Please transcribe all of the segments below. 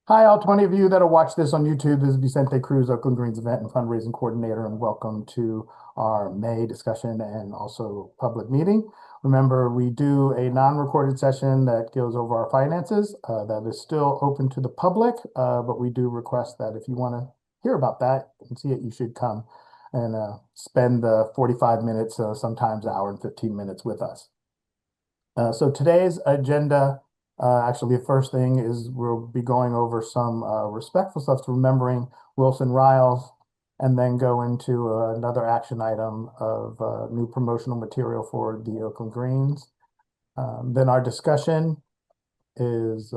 Hi, all 20 of you that'll watch this on YouTube. This is Vicente Cruz, Oakland Greens event and fundraising coordinator, and welcome to our May discussion and also public meeting. Remember, we do a non-recorded session that goes over our finances. That is still open to the public, but we do request that if you want to hear about that and see it, you should come and spend the 45 minutes, sometimes an hour and 15 minutes with us. So today's agenda, actually, the first thing is we'll be going over some respectful stuff to remembering Wilson Riles, and then go into another action item of new promotional material for the Oakland Greens. Then our discussion is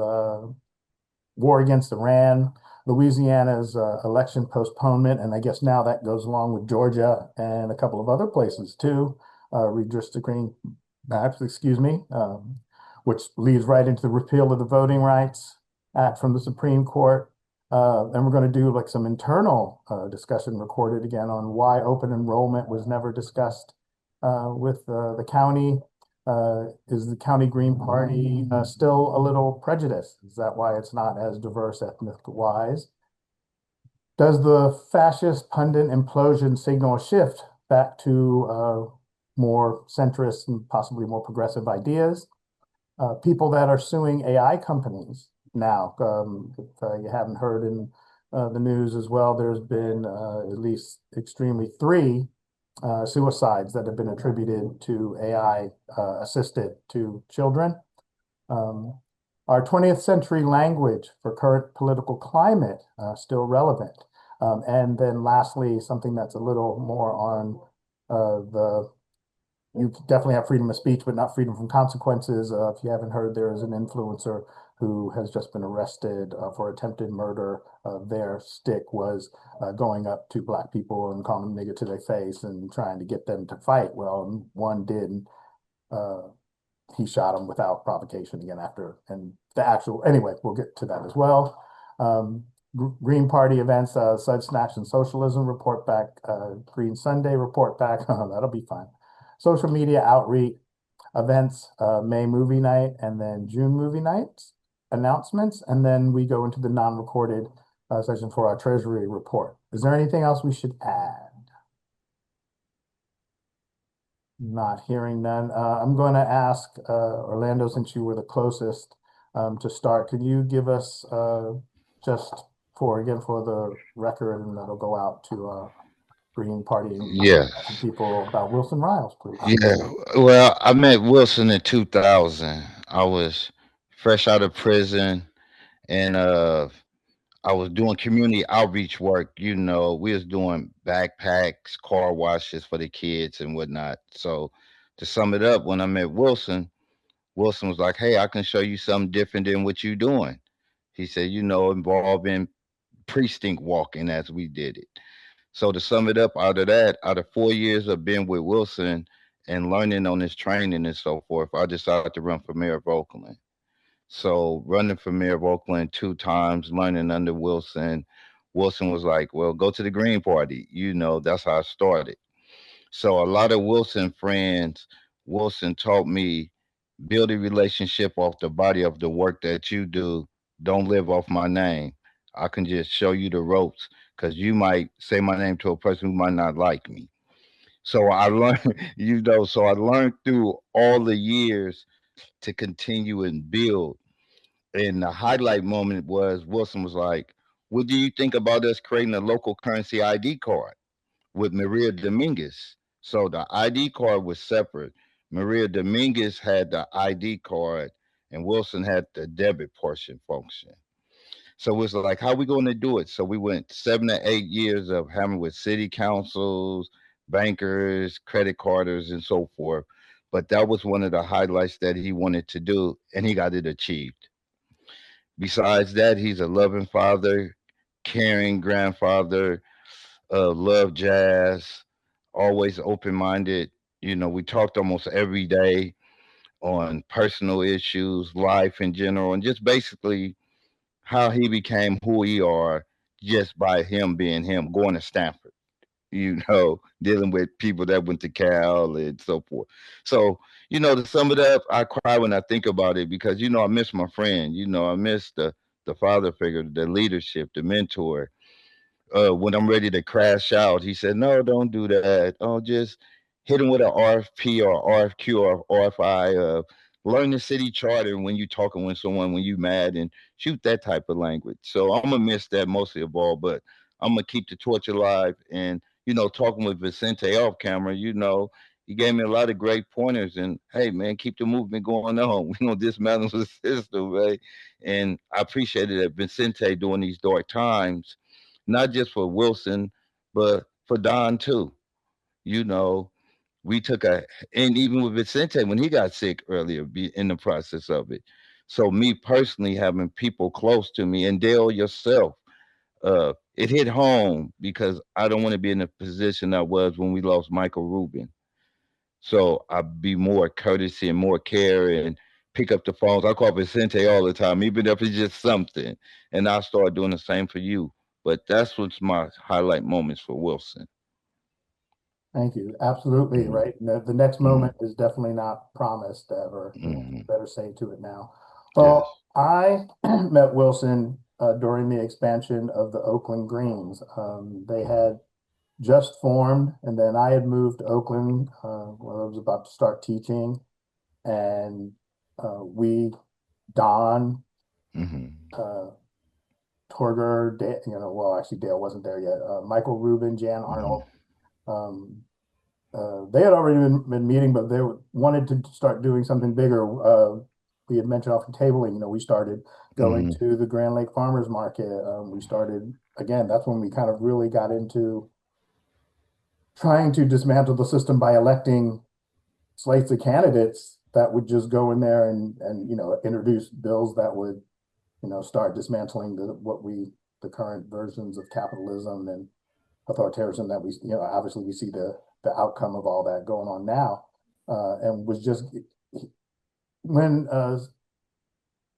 war against Iran, Louisiana's election postponement, and I guess now that goes along with Georgia and a couple of other places too, redistricting maps, excuse me, which leads right into the repeal of the Voting Rights Act from the Supreme Court. And we're going to do like some internal discussion recorded again on why open enrollment was never discussed with the county. Is the County Green Party still a little prejudiced? Is that why it's not as diverse ethnic-wise? Does the fascist pundit implosion signal a shift back to more centrist and possibly more progressive ideas? People that are suing AI companies now. If you haven't heard in the news as well, there's been at least extremely three suicides that have been attributed to AI assisted to children. Um, our 20th century language for current political climate still relevant. And then lastly, something that's a little more on the you definitely have freedom of speech, but not freedom from consequences. If you haven't heard, there is an influencer who has just been arrested for attempted murder. Their stick was going up to Black people and calling them nigger to their face and trying to get them to fight. Well, one did, and uh, he shot him without provocation again after. And the actual, anyway, we'll get to that as well. Um, Green Party events, Suds Snacks and Socialism report back, Green Sunday report back. That'll be fine. Social media outreach events, May movie night, and then June movie nights announcements, and then we go into the non-recorded session for our Treasury report. Is there anything else we should add? Not hearing none. I'm going to ask Orlando, since you were the closest to start, could you give us just again, for the record, and that'll go out to Green Party Yeah, people about Wilson Riles, please. yeah. Well, I met Wilson in 2000. I was fresh out of prison, and I was doing community outreach work. We was doing backpacks, car washes for the kids and whatnot. So, to sum it up, when I met Wilson, Wilson was like, "Hey, I can show you something different than what you doing." He said, involving precinct walking as we did it. So to sum it up, out of 4 years of being with Wilson and learning on his training and so forth, I decided to run for mayor of Oakland. So running for mayor of Oakland 2 times, learning under Wilson, Wilson was like, "Well, go to the Green Party." That's how I started. So a lot of Wilson friends, Wilson taught me build a relationship off the body of the work that you do. Don't live off my name. I can just show you the ropes because you might say my name to a person who might not like me. So I learned, so I learned through all the years to continue and build. And the highlight moment was Wilson was like, "What do you think about us creating a local currency ID card with Maria Dominguez?" So the ID card was separate. Maria Dominguez had the ID card, and Wilson had the debit portion function. So it's like, how we going to do it? So we went 7 to 8 years of having with city councils, bankers, credit carders, and so forth. But that was one of the highlights that he wanted to do, and he got it achieved. Besides that, he's a loving father, caring grandfather, love jazz, always open minded. We talked almost every day on personal issues, life in general, and just basically how he became who he are just by him being him, going to Stanford, dealing with people that went to Cal and so forth. So, to sum it up, I cry when I think about it because, I miss my friend. I miss the the father figure, the leadership, the mentor. When I'm ready to crash out, he said, "No, don't do that. Oh, just hit him with an RFP or RFQ or RFI. Learn the city charter when you talking with someone when you mad and shoot that type of language." So I'm gonna miss that mostly of all, but I'm gonna keep the torch alive. And talking with Vicente off camera, he gave me a lot of great pointers. And hey, man, keep the movement going on. We don't dismantle the system, right? And I appreciated that Vicente during these dark times, not just for Wilson, but for Don too. You know, we took and even with Vicente when he got sick earlier, be in the process of it. So me personally, having people close to me, and Dale yourself, it hit home because I don't want to be in the position I was when we lost Michael Rubin. So I'd be more courtesy and more care and pick up the phones. I call Vicente all the time, even if it's just something. And I'll start doing the same for you. But that's what's my highlight moments for Wilson. Thank you. Absolutely Mm-hmm. right. The next Mm-hmm. moment is definitely not promised ever. Mm-hmm. Better say to it now. Yes. Well, I met Wilson during the expansion of the Oakland Greens. They had just formed, and then I had moved to Oakland when I was about to start teaching, and Don, Mm-hmm. uh, Torger, well, actually Dale wasn't there yet. Michael Rubin, Jan Mm-hmm. Arnold. Um, they had already been meeting, but they wanted to start doing something bigger. We had mentioned off the tabling, we started going Mm-hmm. to the Grand Lake Farmers Market. We started, again, that's when we kind of really got into trying to dismantle the system by electing slates of candidates that would just go in there and introduce bills that would start dismantling the current versions of capitalism and authoritarianism that we obviously we see the outcome of all that going on now, and was just when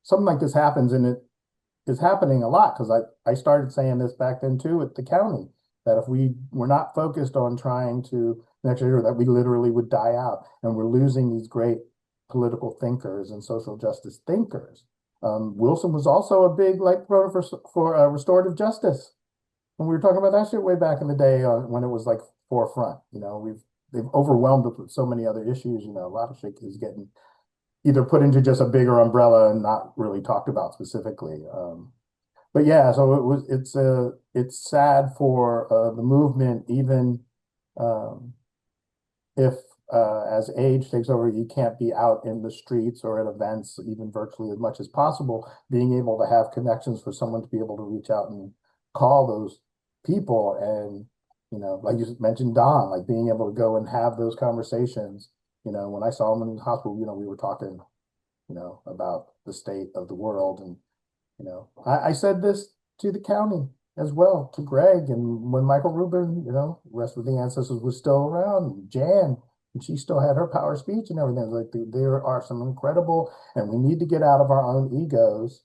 something like this happens, and it is happening a lot because I started saying this back then too at the county, that if we were not focused on trying to next year, that we literally would die out, and we're losing these great political thinkers and social justice thinkers. Wilson was also a big like promoter for restorative justice when we were talking about that shit way back in the day when it was like forefront. They've overwhelmed it with so many other issues. A lot of shit is getting either put into just a bigger umbrella and not really talked about specifically. But yeah, so it's sad for the movement, even um, if as age takes over, you can't be out in the streets or at events, even virtually as much as possible, being able to have connections for someone to be able to reach out and call those people. And, like you mentioned, Don, like being able to go and have those conversations. When I saw him in the hospital, we were talking, about the state of the world. And, I said this to the county as well, to Greg. And when Michael Rubin, rest of the ancestors was still around, Jan, and she still had her power speech and everything. Like there are some incredible, and we need to get out of our own egos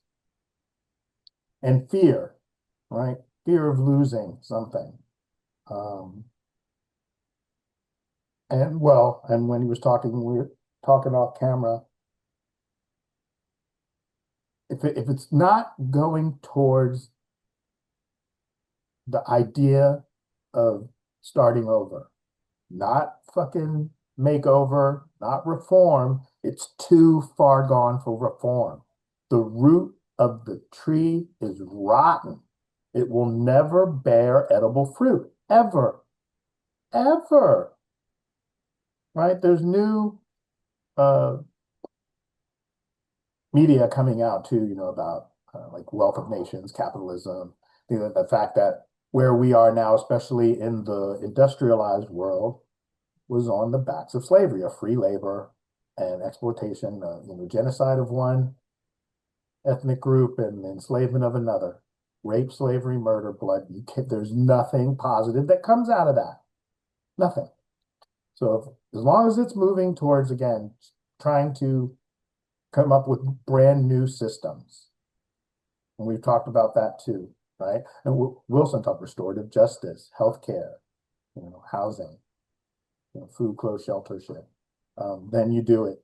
and fear, right? Fear of losing something. Um, and when he was talking, we were talking off camera. If it's not going towards the idea of starting over, not fucking makeover, not reform. It's too far gone for reform. The root of the tree is rotten. It will never bear edible fruit, ever, ever. Right? There's new uh, media coming out too, about like wealth of nations, capitalism, the fact that where we are now, especially in the industrialized world, was on the backs of slavery, of free labor and exploitation, genocide of one ethnic group and enslavement of another, rape, slavery, murder, blood. There's nothing positive that comes out of that. Nothing. So as long as it's moving towards, again, trying to come up with brand new systems, and we've talked about that too, right? And Wilson talked restorative justice, healthcare, housing, food, clothes, shelter, shit. Then you do it.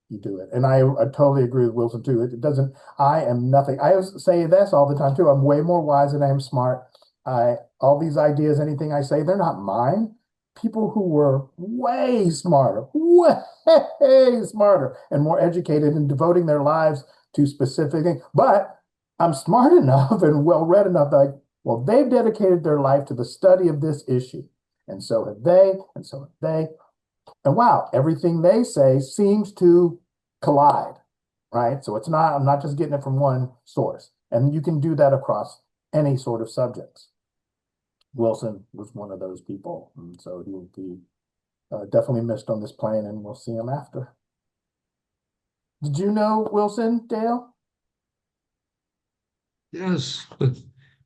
you do it. And I totally agree with Wilson too. It doesn't, I am nothing. I say this all the time too. I'm way more wise than I am smart. All these ideas, anything I say, they're not mine. People who were way smarter and more educated and devoting their lives to specific things. But I'm smart enough and well read enough that, like, well, they've dedicated their life to the study of this issue. And so have they, and so have they. And wow, everything they say seems to collide, right? So it's not, I'm not just getting it from one source. And you can do that across any sort of subjects. Wilson was one of those people. And so he will be definitely missed on this plane, and we'll see him after. Did you know Wilson, Dale? Yes,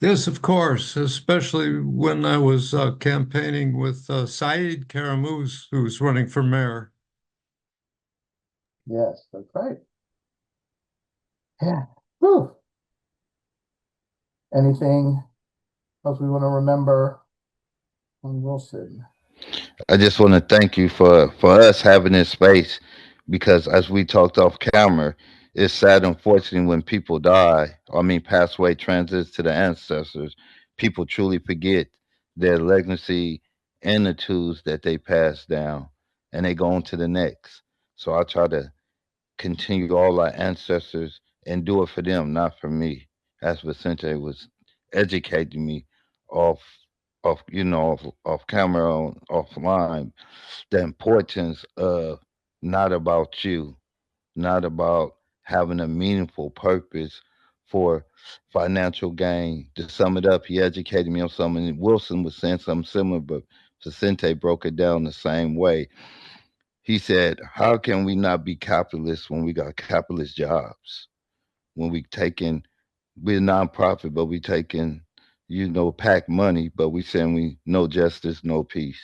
yes, of course, especially when I was campaigning with Saeed Karamuz, who was running for mayor. Yes, that's right. Yeah. Whew. Anything else we want to remember on Wilson? I just want to thank you for us having this space because as we talked off camera, it's sad, unfortunately, when people die. I mean, pass away, transits to the ancestors. People truly forget their legacy and the tools that they passed down, and they go on to the next. So I try to continue all our ancestors and do it for them, not for me. As Vicente was educating me off, off camera, offline, the importance of not about you, not about having a meaningful purpose for financial gain. To sum it up, he educated me on something. Wilson was saying something similar, but Vicente broke it down the same way. He said, how can we not be capitalists when we got capitalist jobs? When we taking, we're a nonprofit, but we taking, pack money, but we saying we no justice, no peace.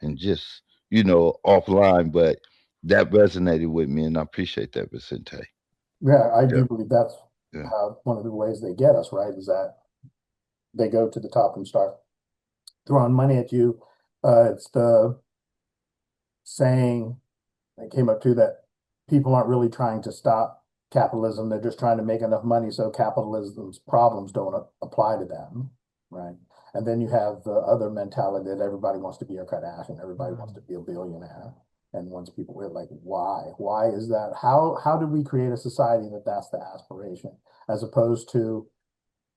And just, offline, but that resonated with me and I appreciate that, Vicente. Yeah, I Yeah. do believe that's Yeah. how one of the ways they get us, right? Is that they go to the top and start throwing money at you. It's the saying that came up too that people aren't really trying to stop capitalism. They're just trying to make enough money so capitalism's problems don't apply to them, right? And then you have the other mentality that everybody wants to be a Kardashian, everybody wants to be a billionaire. And once people are like, why? Why is that? How do we create a society that that's the aspiration, as opposed to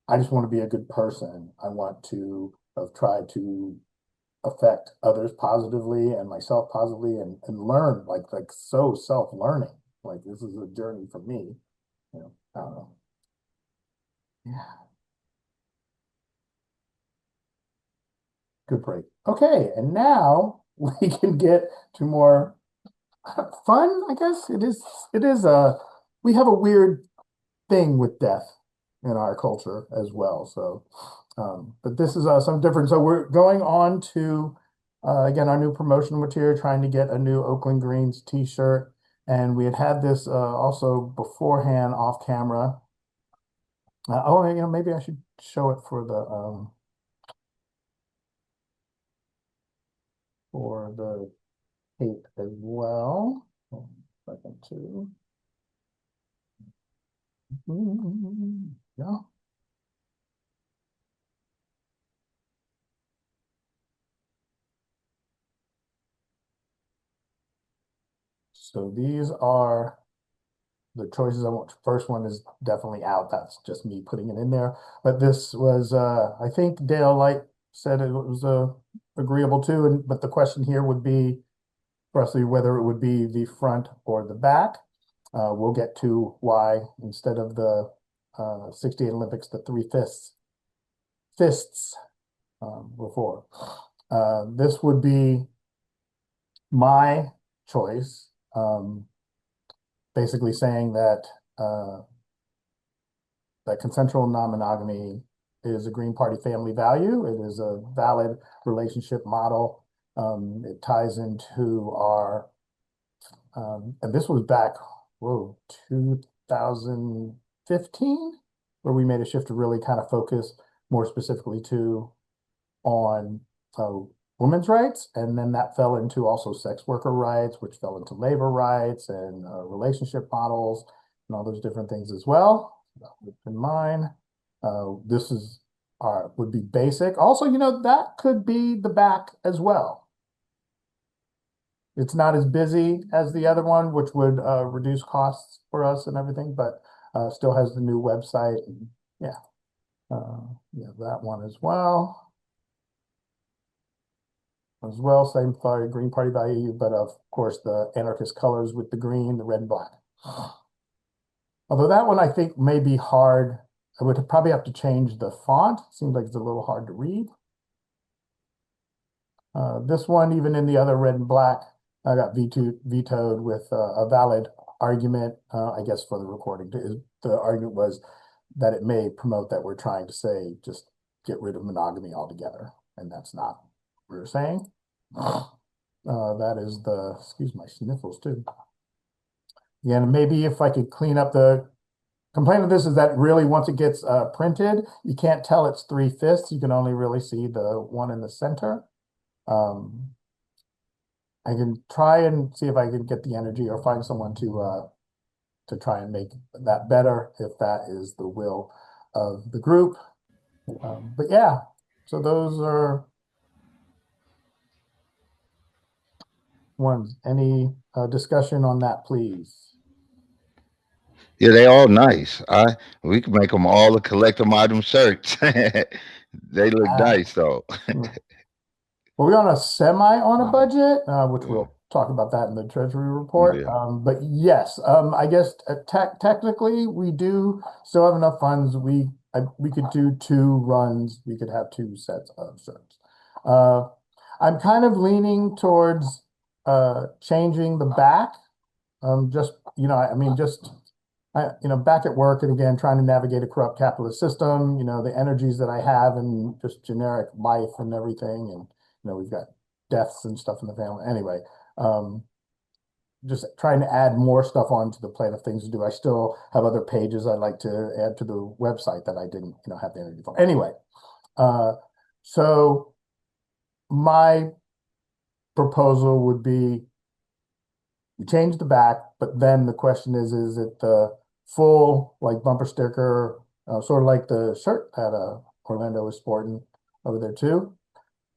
I just want to be a good person. I want to have tried to affect others positively and myself positively and learn like so self-learning. Like this is a journey for me. I don't know. Yeah, good break. Okay, and now we can get to more fun, I guess. It is we have a weird thing with death in our culture as well. So, but this is something different. So we're going on to, again, our new promotional material, trying to get a new Oakland Greens t-shirt. And we had this also beforehand off camera. Maybe I should show it for the tape as well. Second too. Yeah. So these are the choices I want. First one is definitely out. That's just me putting it in there. But this was, I think Dale Light said it was agreeable too. And but the question here would be, firstly, whether it would be the front or the back. We'll get to why instead of the 68 Olympics, the three fists before. This would be my choice. Basically saying that consensual non-monogamy is a Green Party family value. It is a valid relationship model. It ties into our, and this was back, 2015, where we made a shift to really kind of focus more specifically to on women's rights, and then that fell into also sex worker rights, which fell into labor rights and relationship models and all those different things as well. Keep in mind, this is would be basic. Also, that could be the back as well. It's not as busy as the other one, which would reduce costs for us and everything, but still has the new website. And, yeah, that one as well. Same Green Party value, but of course the anarchist colors with the green, the red and black. Although that one I think may be hard. I would probably have to change the font. Seems like it's a little hard to read. This one, even in the other red and black, I got vetoed with a valid argument, I guess for the recording. The argument was that it may promote that we're trying to say just get rid of monogamy altogether, and that's not what we're saying. That is excuse my sniffles too. Yeah, and maybe if I could clean up the complaint of this is that really once it gets printed, you can't tell it's 3/5. You can only really see the one in the center. I can try and see if I can get the energy or find someone to try and make that better if that is the will of the group. But yeah, so those are ones. Any discussion on that, please? Yeah, they all nice. We can make them all a collector's item shirts. They look nice though. Well, we're on a semi on a budget, which we'll talk about that in the Treasury report. Yeah. But yes, I guess technically we do still have enough funds. We could do 2 runs. We could have 2 sets of shirts. I'm kind of leaning towards changing the back. Just back at work and again trying to navigate a corrupt capitalist system. The energies that I have and just generic life and everything, and we've got deaths and stuff in the family. Anyway, just trying to add more stuff onto the plate of things to do. I still have other pages I'd like to add to the website that I didn't, have the energy for. Anyway, so my proposal would be we change the back, but then the question is it the full like bumper sticker, sort of like the shirt that Orlando was sporting over there too?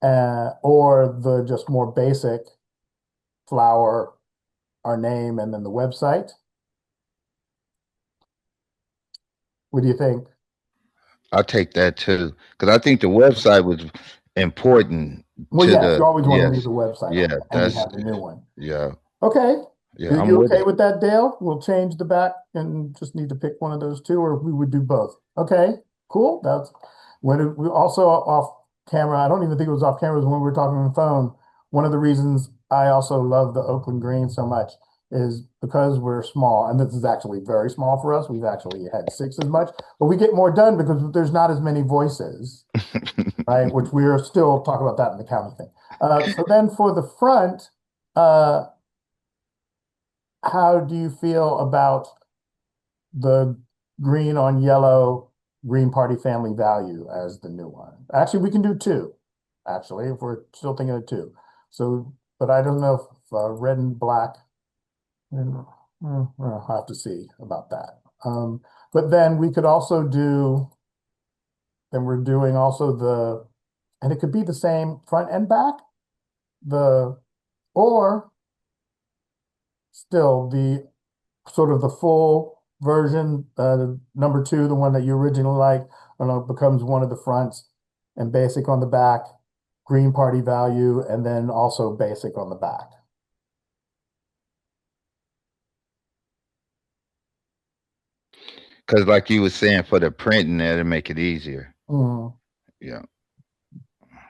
Or the just more basic flower, our name, and then the website. What do you think? I'll take that too, because I think the website was important Well, to yes, you the always want to leave yes, the website yeah, on, and we have the new one. yeah, Okay. yeah. Are I'm you with okay it. with that, Dale? We'll change the back and just need to pick one of those 2, or we would do both. Okay, cool. That's when we also off camera. I don't even think it was off camera, it was when we were talking on the phone. One of the reasons I also love the Oakland green so much is because we're small, and this is actually very small for us. We've actually had 6 as much, but we get more done because there's not as many voices, right? Which we are still talking about that in the county thing. So then for the front, how do you feel about the green on yellow Green Party family value as the new one? Actually, we can do 2, actually, if we're still thinking of 2. So, but I don't know if red and black, and I'll have to see about that. But then we could also do, then we're doing also and it could be the same front and back, or still the sort of the full version, number 2, the one that you originally liked, becomes one of the fronts and basic on the back, Green Party value, and then also basic on the back. Because like you were saying, for the printing, that'll make it easier. Mhm. Yeah.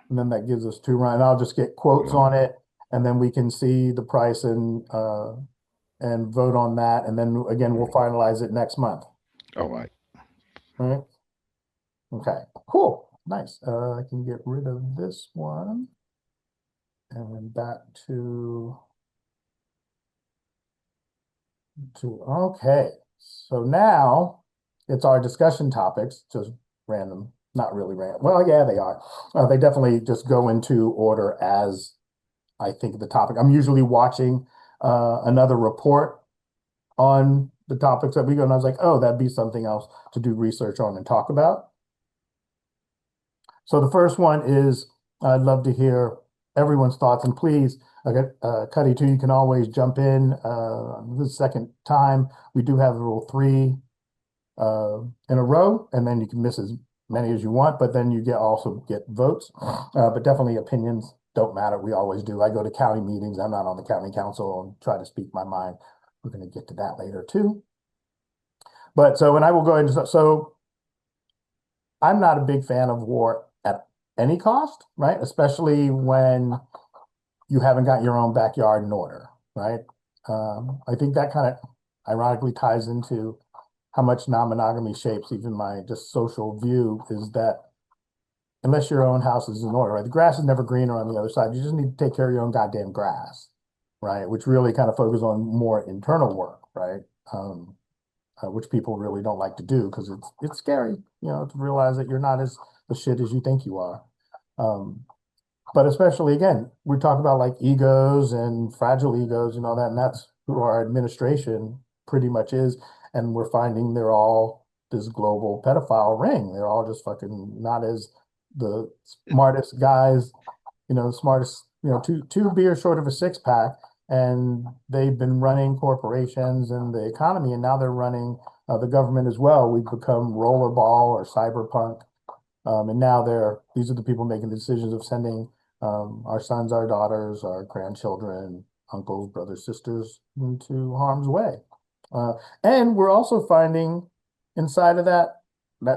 And then that gives us 2 runs. I'll just get quotes on it, and then we can see the price and vote on that. And then again, we'll finalize it next month. All right. All right. Okay, cool. Nice. I can get rid of this one. And then back okay. So now it's our discussion topics, just random Not really random. Well, yeah, they are. They definitely just go into order as I think the topic. I'm usually watching another report on the topics that we go, and I was like, oh, that'd be something else to do research on and talk about. So the first one is I'd love to hear everyone's thoughts, and please, Cuddy too, you can always jump in. The second time we do have rule three in a row, and then you can miss as many as you want, but then you also get votes. But definitely opinions don't matter. We always do. I go to county meetings. I'm not on the county council and try to speak my mind. We're going to get to that later too. But so, and I will go into so I'm not a big fan of war at any cost, right? Especially when you haven't got your own backyard in order, right? I think that kind of ironically ties into how much non-monogamy shapes even my just social view is that unless your own house is in order, right? The grass is never greener on the other side. You just need to take care of your own goddamn grass, right? Which really kind of focuses on more internal work, right? Which people really don't like to do because it's scary, to realize that you're not as the shit as you think you are. But especially again, we talk about like egos and fragile egos and all that, and that's who our administration pretty much is. And we're finding they're all this global pedophile ring. They're all just fucking not as the smartest guys, smartest, two beers short of a six pack. And they've been running corporations and the economy, and now they're running the government as well. We've become rollerball or cyberpunk. And now these are the people making the decisions of sending our sons, our daughters, our grandchildren, uncles, brothers, sisters into harm's way. And we're also finding inside of that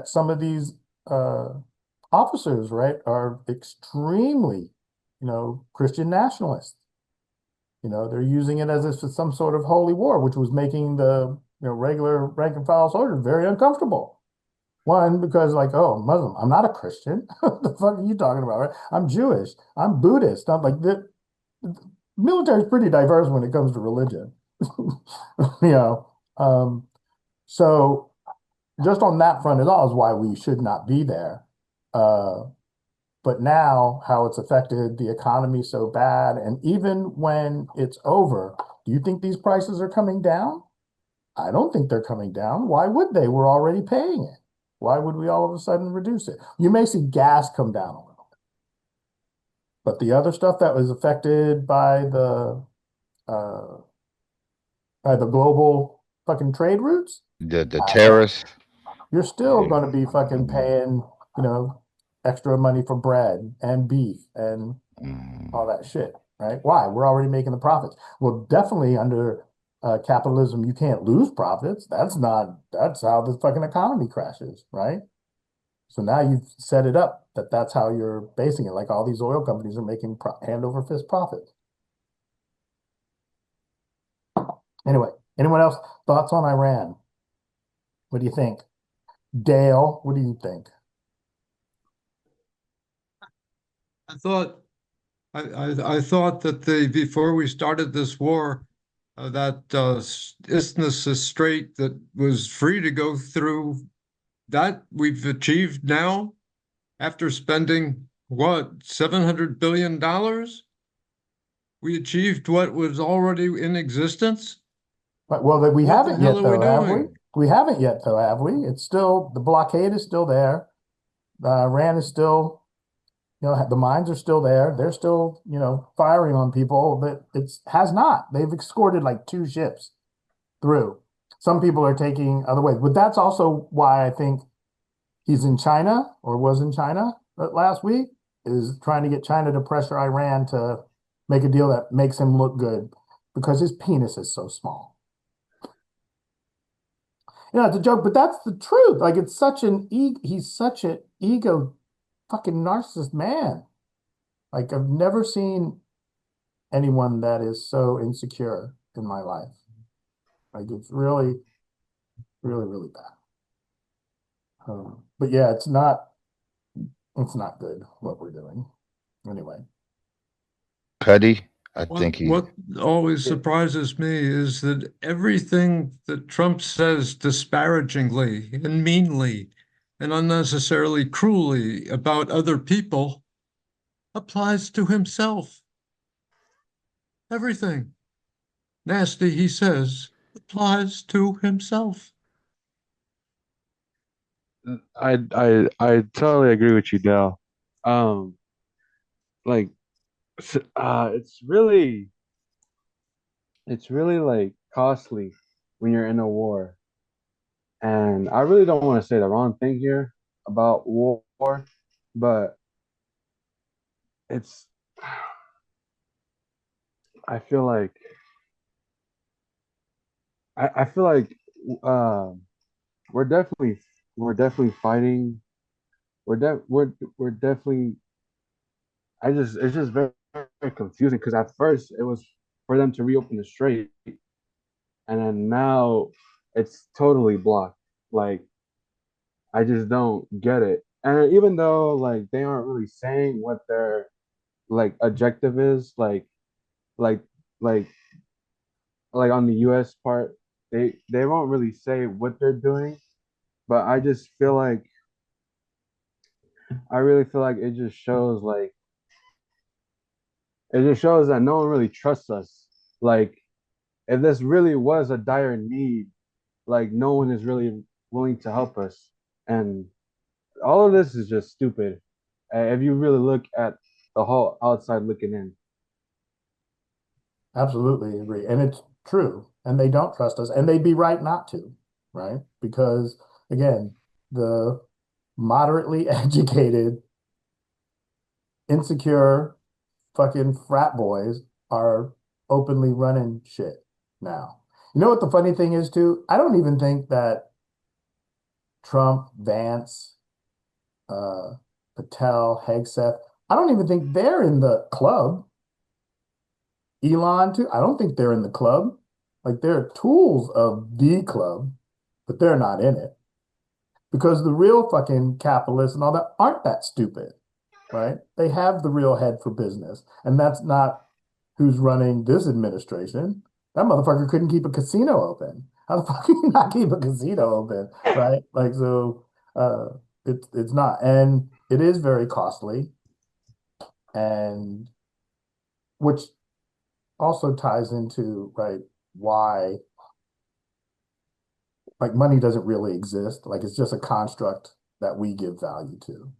some of these officers, right, are extremely, Christian nationalists. They're using it as if it's some sort of holy war, which was making the regular rank and file soldiers very uncomfortable. One, because like, oh, Muslim, I'm not a Christian. What the fuck are you talking about, right? I'm Jewish. I'm Buddhist. I'm like the military is pretty diverse when it comes to religion. You know, so just on that front is all is why we should not be there. Uh, but now how it's affected the economy so bad, and even when it's over, do you think these prices are coming down? I don't think they're coming down. Why would they? We're already paying it. Why would we all of a sudden reduce it? You may see gas come down a little, but the other stuff that was affected uh, by the global fucking trade routes, The I don't. terrorists. You're still going to be fucking paying, extra money for bread and beef and all that shit, right? Why? We're already making the profits. Well, definitely under capitalism, you can't lose profits. That's how the fucking economy crashes, right? So now you've set it up that's how you're basing it. Like all these oil companies are making hand over fist profits. Anyway, anyone else thoughts on Iran? What do you think? Dale, what do you think? I thought I thought that before we started this war, that isthmus is strait that was free to go through, that we've achieved now after spending what, $700 billion? We achieved what was already in existence. Well, we What the haven't hell yet, are we though, have we? doing? We haven't yet, though, have we? It's still the blockade is still there. Iran is still, the mines are still there. They're still, firing on people. But it has not. They've escorted like two ships through. Some people are taking other ways, but that's also why I think he's in China or was in China last week, is trying to get China to pressure Iran to make a deal that makes him look good because his penis is so small. It's a joke, but that's the truth. Like it's such he's such an ego fucking narcissist man. Like I've never seen anyone that is so insecure in my life. Like it's really, really, really bad. But yeah, it's not good what we're doing. Anyway. Cuddy, I What think he. what always Yeah. surprises me is that everything that Trump says disparagingly and meanly, and unnecessarily cruelly about other people applies to himself. Everything nasty he says applies to himself. I totally agree with you, Dale. Um, like, it's really like costly when you're in a war. And I really don't want to say the wrong thing here about war, but it's I feel like I feel like uh, we're definitely we're definitely fighting. We're definitely. It's just very, very confusing because at first it was for them to reopen the strait, and then now it's totally blocked. Like I just don't get it. And even though like they aren't really saying what their like objective is, like like like on the US part, they won't really say what they're doing, but I really feel like it just shows that no one really trusts us. Like if this really was a dire need, like no one is really willing to help us. And all of this is just stupid. If you really look at the whole outside looking in. Absolutely agree. And it's true. And they don't trust us. And they'd be right not to, right? Because again, the moderately educated, insecure fucking frat boys are openly running shit now. You know what the funny thing is too? I don't even think that Trump, Vance, uh, Patel, Hegseth, I don't even think they're in the club. Elon too. I don't think they're in the club. Like they're tools of the club, but they're not in it because the real fucking capitalists and all that aren't that stupid, right? They have the real head for business, and that's not who's running this administration. That motherfucker couldn't keep a casino open. How the fuck can you not keep a casino open, right? Like so, uh, it's not, and it is very costly, and which also ties into right why like money doesn't really exist. Like it's just a construct that we give value to.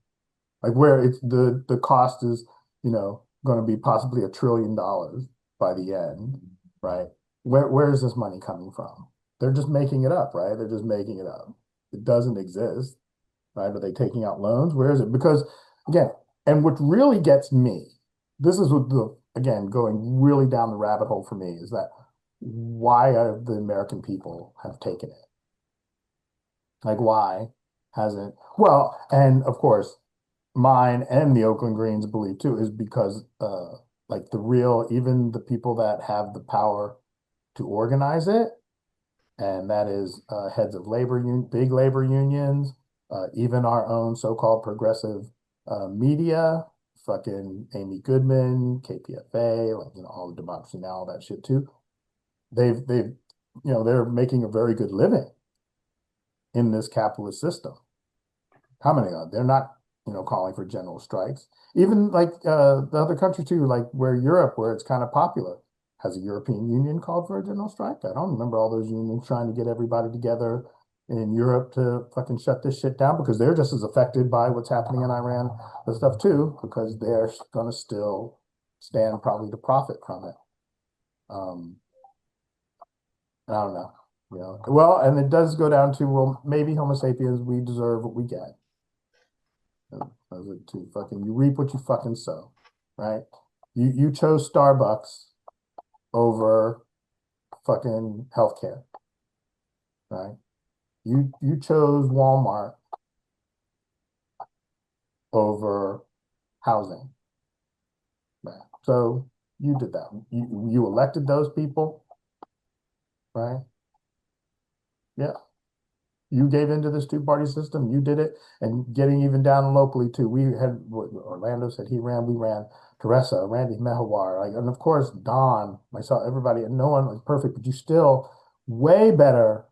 Like where it's the cost is, going to be possibly $1 trillion by the end, right? Where is this money coming from? They're just making it up, right? They're just making it up. It doesn't exist, right? Are they taking out loans? Where is it? Because again, and what really gets me, this is what the again going really down the rabbit hole for me is that why are the American people have taken it? Like why hasn't well, and of course mine and the Oakland Greens believe too is because like the real even the people that have the power to organize it, and that is heads of big labor unions, even our own so-called progressive media, fucking Amy Goodman, KPFA, like all the Democracy Now, all that shit too. They've they're making a very good living in this capitalist system. How many are they're not calling for general strikes? Even like the other country too, like where Europe, where it's kind of popular. Has a European Union called for a general strike? I don't remember all those unions trying to get everybody together in Europe to fucking shut this shit down because they're just as affected by what's happening in Iran and stuff too, because they're going to still stand probably to profit from it. I don't know, Well, and it does go down to, well, maybe Homo sapiens, we deserve what we get. I was like, too, fucking, you reap what you fucking sow, right? You chose Starbucks over fucking healthcare, right? You chose Walmart over housing, right? So you did that. You elected those people, right? Yeah. You gave into this two-party system. You did it, and getting even down locally too. We had Orlando said he ran. We ran. Teresa, Randy Mehawar, like, and of course Don, myself, everybody. And no one was perfect, but you still way better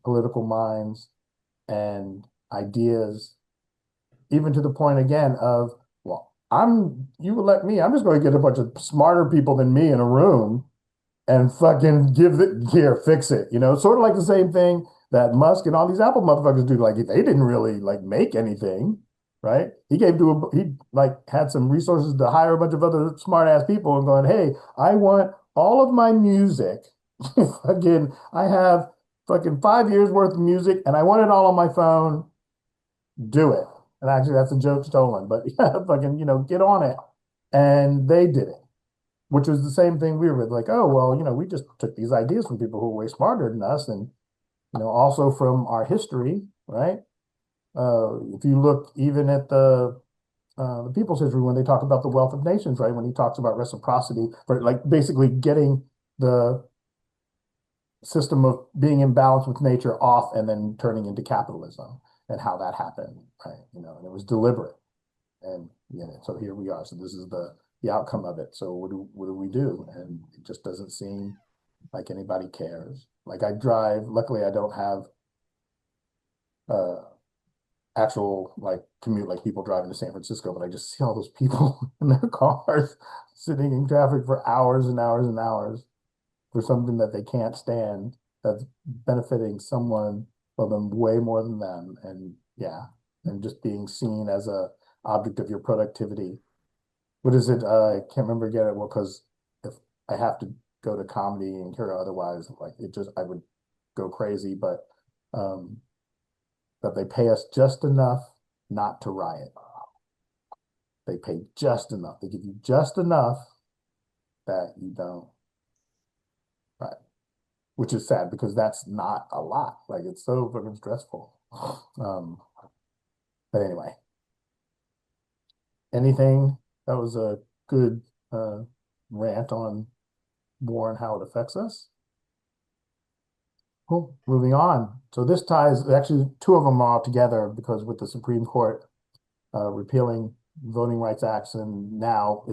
political minds and ideas, even to the point again of, well, you elect me, I'm just going to get a bunch of smarter people than me in a room and fucking here, fix it. Sort of like the same thing that Musk and all these Apple motherfuckers do. Like, they didn't really like make anything, right? He like had some resources to hire a bunch of other smart ass people and going, hey, I want all of my music. Fucking, I have fucking 5 years worth of music and I want it all on my phone. Do it. And actually, that's a joke stolen, but yeah, fucking, get on it. And they did it, which was the same thing we were with, like, oh, well, we just took these ideas from people who were way smarter than us, and also from our history, right? If you look even at the people's history, when they talk about the wealth of nations, right? When he talks about reciprocity, for like basically getting the system of being in balance with nature off and then turning into capitalism, and how that happened, right? And it was deliberate, and so here we are. So this is the outcome of it. So what do we do? And it just doesn't seem like anybody cares. Like, I drive, luckily I don't have actual like commute like people driving to San Francisco, but I just see all those people in their cars sitting in traffic for hours and hours and hours for something that they can't stand, that's benefiting someone of them way more than them. And yeah, and just being seen as a object of your productivity. What is it? I can't remember again. Well, because if I have to go to comedy and hear otherwise, like, I would go crazy. But that they pay us just enough not to riot. They pay just enough. They give you just enough that you don't riot, which is sad because that's not a lot. Like, it's so fucking stressful. But anyway, anything that was a good rant on war and how it affects us. Cool. Moving on. So this ties, actually, two of them are all together because with the Supreme Court repealing Voting Rights Acts, and now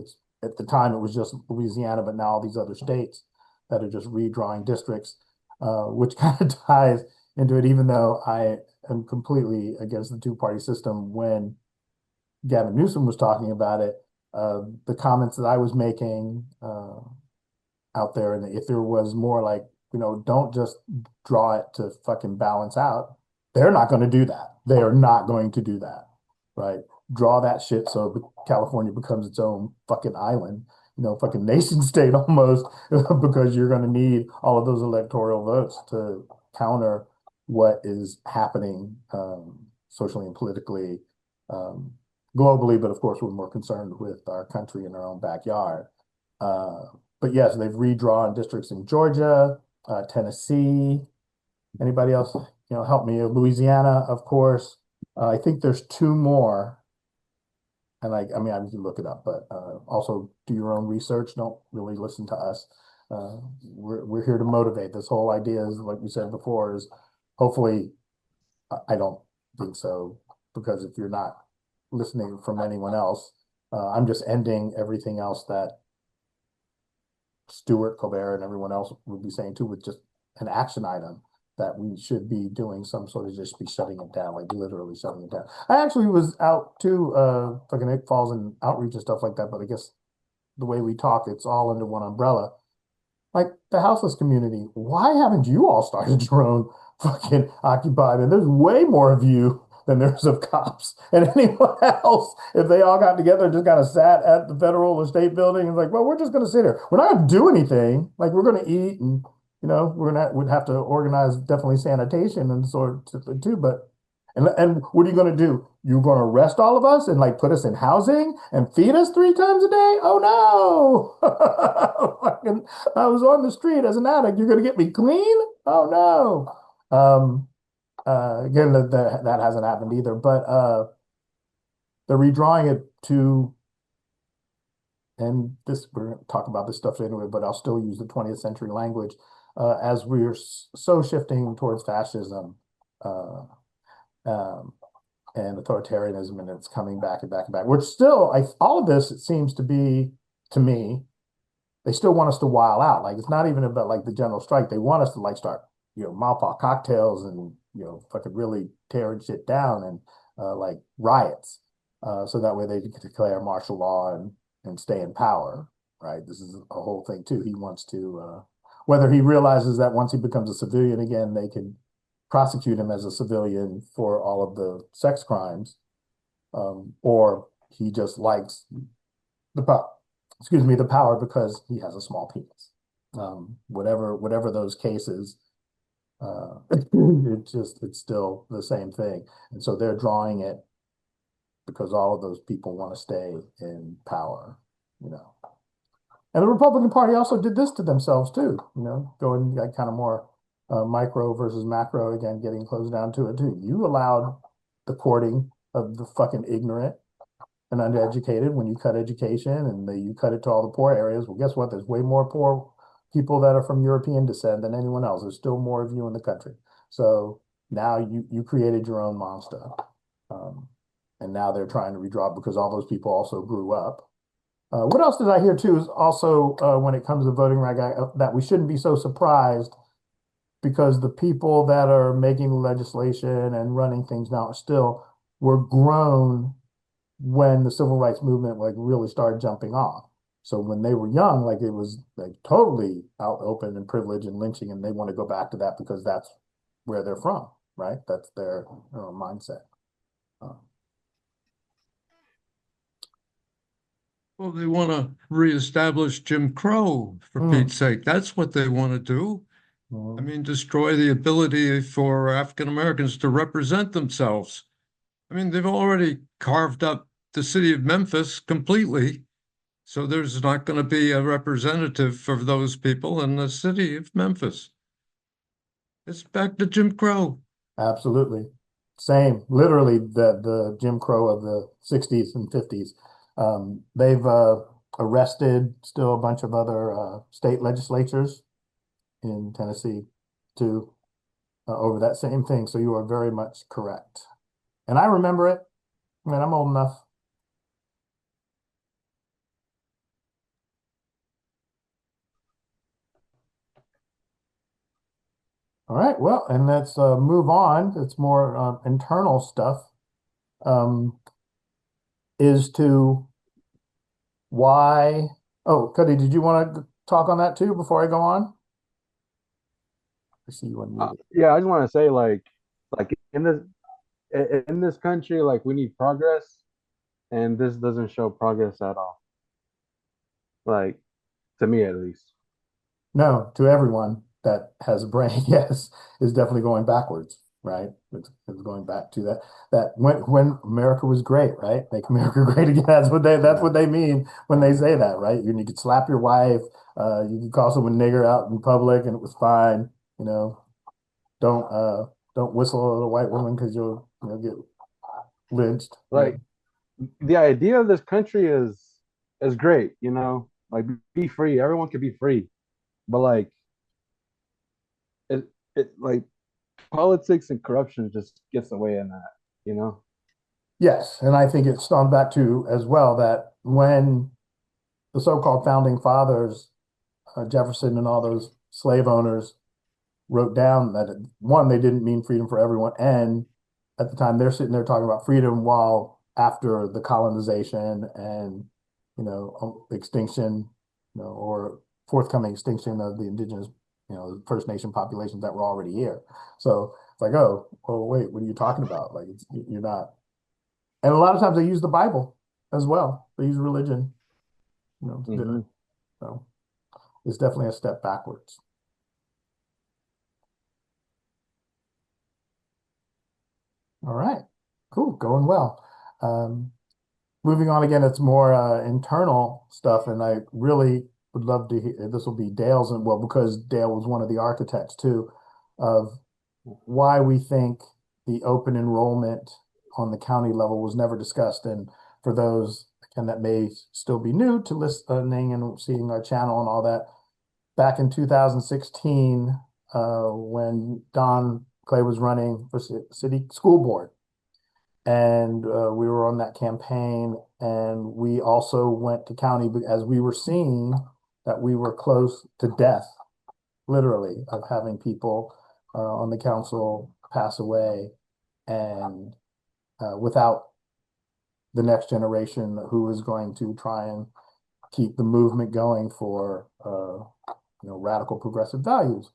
at the time it was just Louisiana, but now all these other states that are just redrawing districts, which kind of ties into it, even though I am completely against the two-party system. When Gavin Newsom was talking about it, the comments that I was making out there, and if there was more like, don't just draw it to fucking balance out. They're not going to do that. They are not going to do that, right? Draw that shit so California becomes its own fucking island, fucking nation state almost, because you're going to need all of those electoral votes to counter what is happening socially and politically, globally. But of course, we're more concerned with our country in our own backyard. But yes, they've redrawn districts in Georgia, Tennessee. Anybody else, help me? Louisiana, of course. I think there's two more. And I mean, I need to look it up, but also do your own research. Don't really listen to us. We're here to motivate. This whole idea is, like we said before, is hopefully, I don't think so, because if you're not listening from anyone else, I'm just ending everything else that Stuart, Colbert, and everyone else would be saying too, with just an action item that we should be doing some sort of, just be shutting it down, like literally shutting it down. I actually was out too, fucking Nick Falls and outreach and stuff like that, but I guess the way we talk, it's all under one umbrella. Like the houseless community, why haven't you all started your own fucking Occupy? And there's way more of you than there's of cops and anyone else. If they all got together and just kind of sat at the federal or state building and like, well, we're just going to sit here. We're not going to do anything. Like, we're going to eat, and we'd have to organize definitely sanitation and sort of too. But and what are you going to do? You're going to arrest all of us and like put us in housing and feed us 3 times a day? Oh no! Fucking, I was on the street as an addict. You're going to get me clean? Oh no! Again, that hasn't happened either, but they're redrawing it to, and this, we're going to talk about this stuff anyway, but I'll still use the 20th century language, as we're so shifting towards fascism and authoritarianism, and it's coming back and back and back. Which still, all of this, it seems to be, to me, they still want us to while out. Like, it's not even about like the general strike. They want us to like start mouth cocktails and, fucking really tearing shit down and like riots. So that way they can declare martial law and stay in power, right? This is a whole thing too. He wants to, whether he realizes that once he becomes a civilian again, they can prosecute him as a civilian for all of the sex crimes, or he just likes the power, the power because he has a small penis. Whatever those cases, it's still the same thing. And so they're drawing it because all of those people want to stay in power, And the Republican Party also did this to themselves too, going like kind of more micro versus macro again, getting close down to it too. You allowed the courting of the fucking ignorant and undereducated when you cut education and you cut it to all the poor areas. Well, guess what? There's way more poor people that are from European descent than anyone else. There's still more of you in the country. So now you created your own monster. And now they're trying to redraw because all those people also grew up. What else did I hear too is also when it comes to voting rights, that we shouldn't be so surprised because the people that are making legislation and running things now were grown when the civil rights movement like really started jumping off. So when they were young, like it was like totally out open and privilege and lynching, and they want to go back to that because that's where they're from, right? That's their mindset. Well, they want to reestablish Jim Crow, for Pete's sake. That's what they want to do. I mean, destroy the ability for African Americans to represent themselves. I mean, they've already carved up the city of Memphis completely. So there's not going to be a representative for those people in the city of Memphis. It's back to Jim Crow. Absolutely. Same. Literally the Jim Crow of the 60s and 50s. They've arrested still a bunch of other state legislatures in Tennessee too over that same thing. So you are very much correct. And I remember it. I mean, I'm old enough. All right, well, and let's move on. It's more internal stuff. Is to why. Oh, Cuddy, did you want to talk on that too before I go on? I see you unmuted. Yeah, I just want to say, like in this country, like we need progress, and this doesn't show progress at all. Like to me, at least. No, to everyone that has a brain, yes, is definitely going backwards, right? It's going back to that when America was great, right? Make America great again. That's what they mean when they say that, right? You could slap your wife, you could call someone nigger out in public, and it was fine. Don't whistle at a white woman because you'll get lynched. Like the idea of this country is great, like be free. Everyone can be free, but like it like politics and corruption just gets away in that. Yes, and I think it's gone back to as well that when the so-called founding fathers, Jefferson and all those slave owners wrote down that one, they didn't mean freedom for everyone, and at the time they're sitting there talking about freedom while after the colonization and extinction, or forthcoming extinction of the indigenous, First Nation populations that were already here. So it's like, oh, wait, what are you talking about? Like you're not. And a lot of times they use the Bible as well. They use religion, So it's definitely a step backwards. All right, cool, going well. Moving on again, it's more internal stuff, and I really would love to hear, this will be Dale's, and well, because Dale was one of the architects too, of why we think the open enrollment on the county level was never discussed. And for those again that may still be new to listening and seeing our channel and all that, back in 2016, when Don Clay was running for city school board, and we were on that campaign, and we also went to county as we were seeing that we were close to death, literally, of having people on the council pass away, and without the next generation who is going to try and keep the movement going for radical progressive values.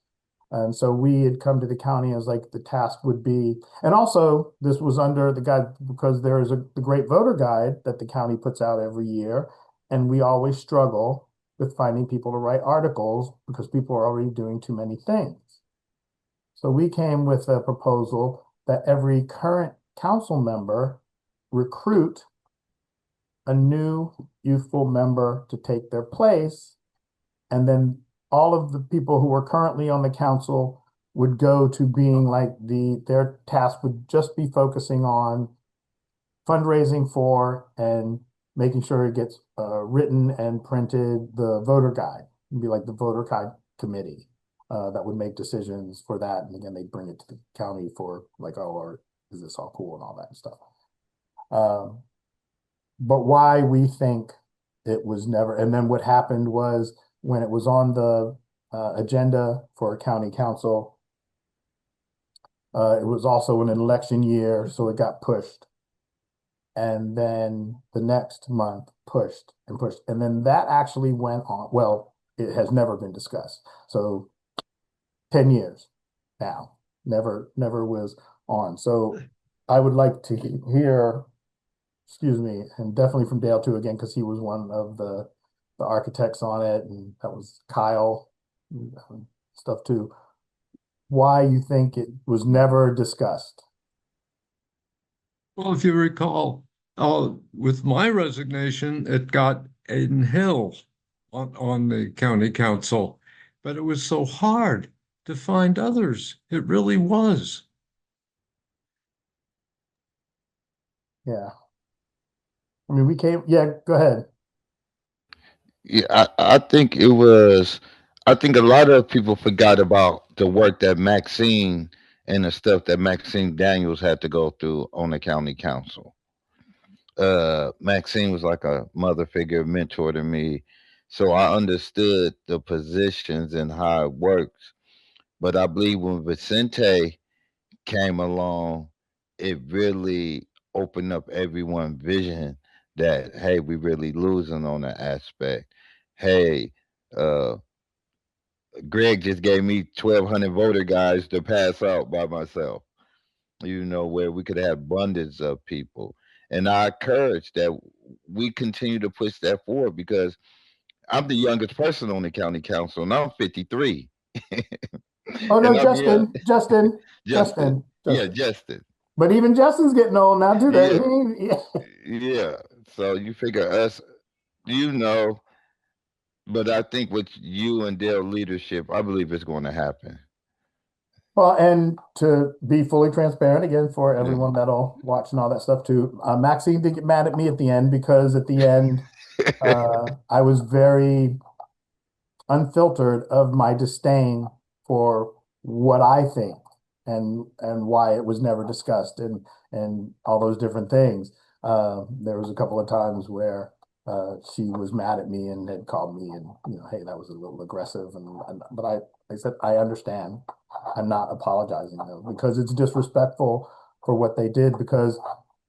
And so we had come to the county as like the task would be, and also this was under the guide because there is the great voter guide that the county puts out every year, and we always struggle with finding people to write articles because people are already doing too many things. So we came with a proposal that every current council member recruit a new youthful member to take their place, and then all of the people who are currently on the council would go to being like their task would just be focusing on fundraising for and making sure it gets written and printed the voter guide. It'd be like the voter guide committee that would make decisions for that. And again, they'd bring it to the county for like, oh, or is this all cool and all that stuff. But why we think it was never, and then what happened was when it was on the agenda for a county council, it was also an election year, so it got pushed. And then the next month pushed and pushed. And then that actually went on. Well, it has never been discussed. So 10 years now, never was on. So I would like to hear, excuse me, and definitely from Dale too, again, because he was one of the architects on it, and that was Kyle, stuff too. Why you think it was never discussed? Well, if you recall, with my resignation, it got Aiden Hill on the county council, but it was so hard to find others. It really was. Yeah. I mean, yeah, go ahead. Yeah, I think I think a lot of people forgot about the work that Maxine and the stuff that Maxine Daniels had to go through on the county council. Maxine was like a mother figure, mentor to me. So I understood the positions and how it works. But I believe when Vicente came along, it really opened up everyone's vision that, hey, we really losing on that aspect. Hey, uh, Greg just gave me 1,200 voter guys to pass out by myself, where we could have abundance of people. And I encourage that we continue to push that forward because I'm the youngest person on the county council and I'm 53. Oh no, And I'll be Justin. Justin. Yeah, Justin. But even Justin's getting old now too. Yeah, Yeah. yeah. So you figure us, you know, but I think with you and Dale leadership, I believe it's going to happen. Well, and to be fully transparent again for Yeah. everyone that'll watch and all that stuff too, Maxine did get mad at me at the end because at the end I was very unfiltered of my disdain for what I think and why it was never discussed and all those different things. There was a couple of times where she was mad at me and had called me and hey, that was a little aggressive but I said I understand. I'm not apologizing though because it's disrespectful for what they did because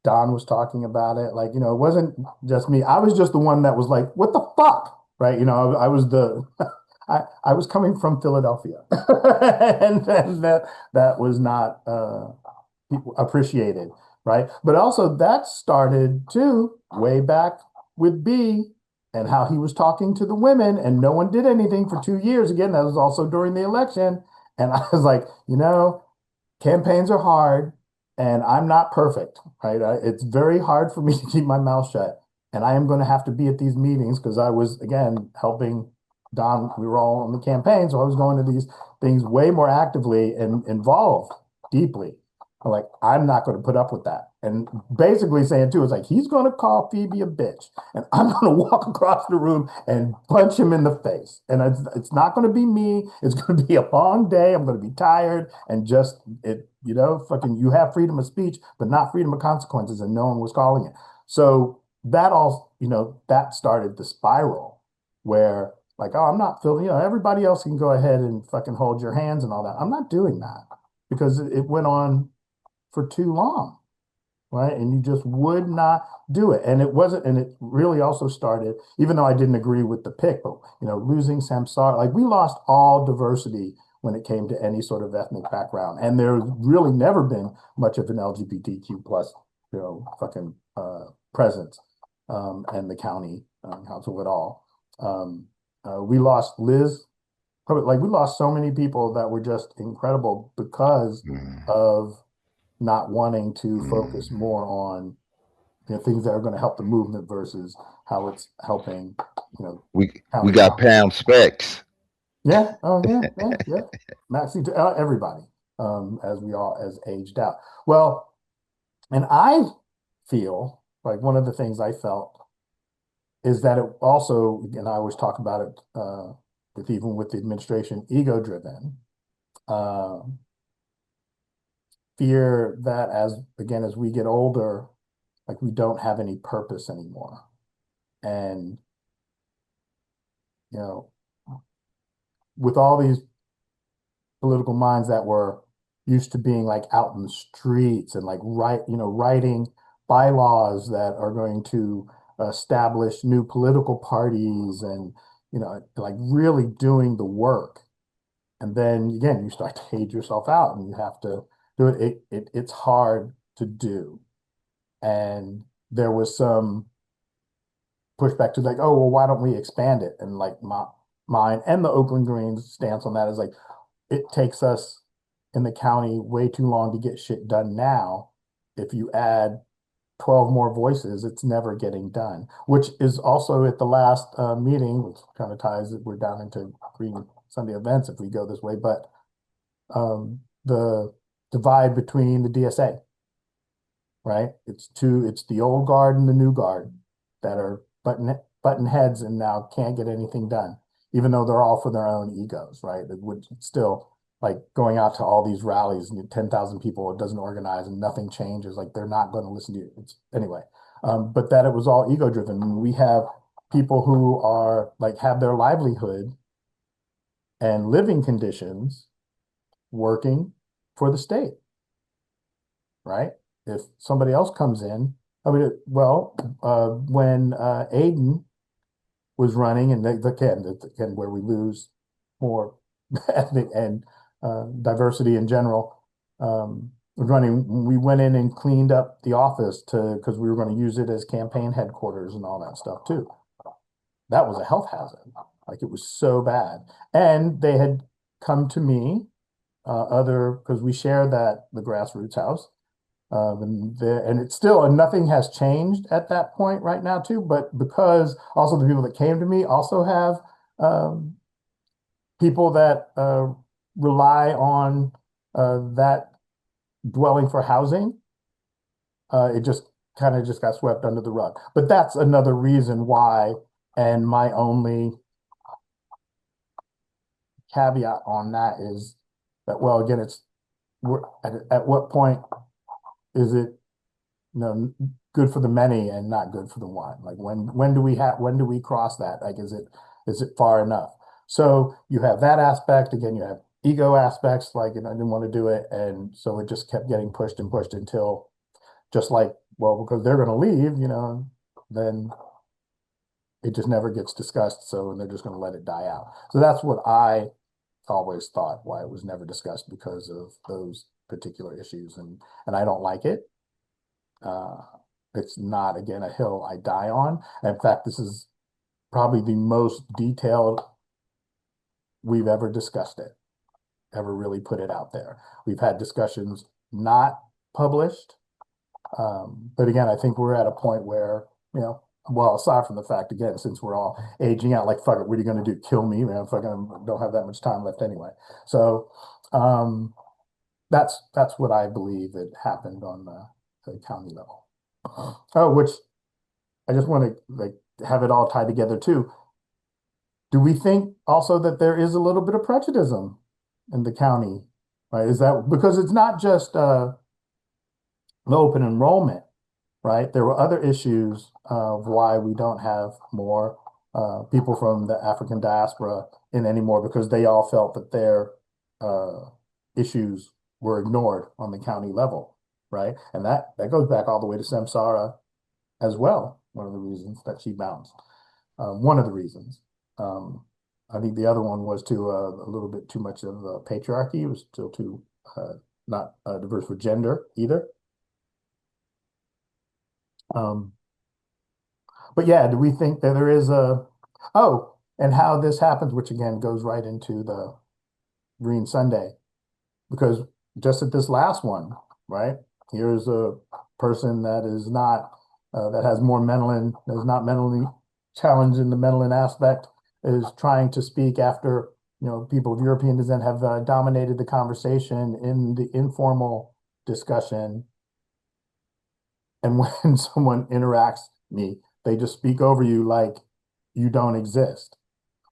Don was talking about it like it wasn't just me. I was just the one that was like, what the fuck? Right. I was I was coming from Philadelphia and that was not appreciated. Right. But also that started too way back with B and how he was talking to the women and no one did anything for 2 years. Again, that was also during the election. And I was like, campaigns are hard and I'm not perfect, right? It's very hard for me to keep my mouth shut. And I am going to have to be at these meetings because I was, again, helping Don. We were all on the campaign. So I was going to these things way more actively and involved deeply. I'm like, I'm not going to put up with that. And basically saying too, it's like, he's going to call Phoebe a bitch and I'm going to walk across the room and punch him in the face. And it's not going to be me. It's going to be a long day. I'm going to be tired and just fucking, you have freedom of speech, but not freedom of consequences. And no one was calling it. So that all, that started the spiral where like, oh, I'm not feeling, everybody else can go ahead and fucking hold your hands and all that. I'm not doing that. because it went on for too long, right? And you just would not do it. And it wasn't, and it really also started, even though I didn't agree with the pick, but losing Samsara, like we lost all diversity when it came to any sort of ethnic background. And there's really never been much of an LGBTQ plus, fucking presence and the county council at all. We lost Liz. Like we lost so many people that were just incredible because Mm. of not wanting to focus Mm. more on things that are going to help the movement versus how it's helping We county got government. Pam Specs. Yeah. Oh yeah. Yeah. Yeah. Maxie, everybody, as we all as aged out. Well, and I feel like one of the things I felt is that it also, and I always talk about it with even with the administration, ego driven. Uh, fear that as we get older, like we don't have any purpose anymore. And, you know, with all these political minds that were used to being like out in the streets and like writing bylaws that are going to establish new political parties and, like really doing the work. And then again, you start to age yourself out and you have to do it. It's hard to do. And there was some pushback to like, oh, well, why don't we expand it? And like mine and the Oakland Greens stance on that is like, it takes us in the county way too long to get shit done now. If you add 12 more voices, it's never getting done, which is also at the last meeting, which kind of ties it. We're down into Green Sunday events if we go this way, but the divide between the DSA, right? It's the old guard and the new guard that are button heads and now can't get anything done, even though they're all for their own egos, right? It would still like going out to all these rallies and 10,000 people, it doesn't organize and nothing changes. Like they're not going to listen to you. Anyway, but that it was all ego driven. We have people who are like have their livelihood and living conditions working for the state, right? If somebody else comes in, I mean, when Aiden was running, and again, where we lose more ethnic and diversity in general, was running, we went in and cleaned up the office because we were going to use it as campaign headquarters and all that stuff too. That was a health hazard. Like it was so bad. And they had come to me, because we share the grassroots house. And it's still, and nothing has changed at that point right now too, but because also the people that came to me also have people that rely on that dwelling for housing, it just kind of just got swept under the rug. But that's another reason why, and my only caveat on that is that, well, again, we're at what point is it good for the many and not good for the one? Like when do we cross that? Like is it far enough? So you have that aspect. Again, you have ego aspects, like, I didn't want to do it. And so it just kept getting pushed and pushed until just like, well, because they're gonna leave, then it just never gets discussed. So they're just gonna let it die out. So that's what I always thought, why it was never discussed, because of those particular issues. And I don't like it. Uh, it's not, again, a hill I die on. In fact, this is probably the most detailed we've ever discussed it, ever really put it out there. We've had discussions not published. But again, I think we're at a point where, well, aside from the fact, again, since we're all aging out, like, fuck it, what are you going to do? Kill me, man? Fucking don't have that much time left anyway. So that's what I believe that happened on the county level. Oh, which I just want to like have it all tied together too. Do we think also that there is a little bit of prejudice in the county, right? Is that because it's not just the open enrollment, right? There were other issues of why we don't have more people from the African diaspora in anymore, because they all felt that their issues were ignored on the county level, right? And that goes back all the way to Samsara as well. One of the reasons that she bounced. One of the reasons. I think the other one was a little bit too much of patriarchy. It was still too not diverse for gender either. But yeah, do we think that there is and how this happens, which again goes right into the Green Sunday, because just at this last one, right? Here's a person that is not that has more Menelin, that is not mentally challenged in the Menelin aspect, is trying to speak after people of European descent have dominated the conversation in the informal discussion. And when someone interacts me, they just speak over you like you don't exist.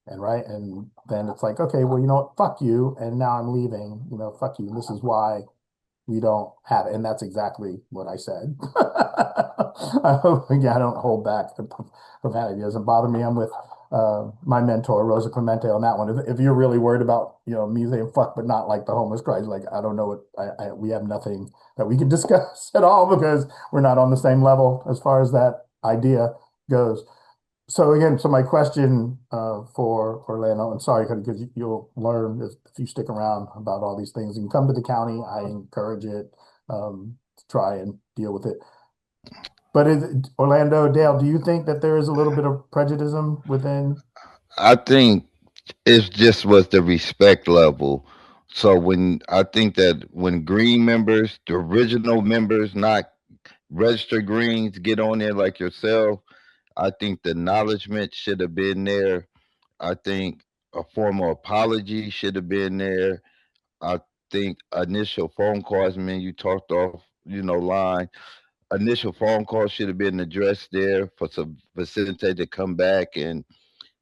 And right. And then it's like, okay, well, you know what? Fuck you. And now I'm leaving, fuck you. And this is why we don't have it. And that's exactly what I said. I hope again, I don't hold back from that. It doesn't bother me. I'm with my mentor, Rosa Clemente, on that one. If you're really worried about, me saying fuck, but not like the homeless cries, like, I don't know what we have nothing that we can discuss at all because we're not on the same level as far as that idea goes. So again, my question for Orlando, and sorry, because you'll learn if you stick around about all these things and come to the county. I encourage it to try and deal with it. But Orlando, Dale, do you think that there is a little bit of prejudice within? I think it's just was the respect level. So I think that when green members, the original members, not registered greens, get on there like yourself, I think the acknowledgement should have been there. I think a formal apology should have been there. I think initial phone calls, man, you talked off, line. Initial phone calls should have been addressed there for some Vicente to come back and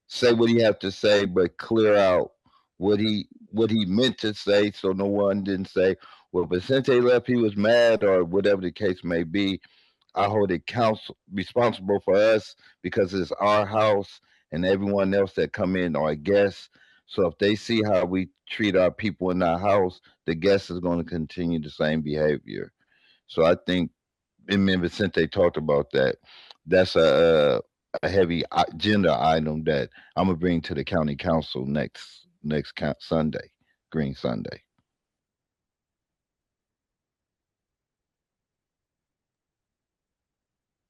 say what he have to say, but clear out what he meant to say, so no one didn't say, well, Vicente left, he was mad, or whatever the case may be. I hold it council responsible for us because it's our house, and everyone else that come in are guests. So if they see how we treat our people in our house, the guest is going to continue the same behavior. So I think, and me and Vicente talked about that. That's a heavy agenda item that I'm gonna bring to the county council next Sunday, Green Sunday.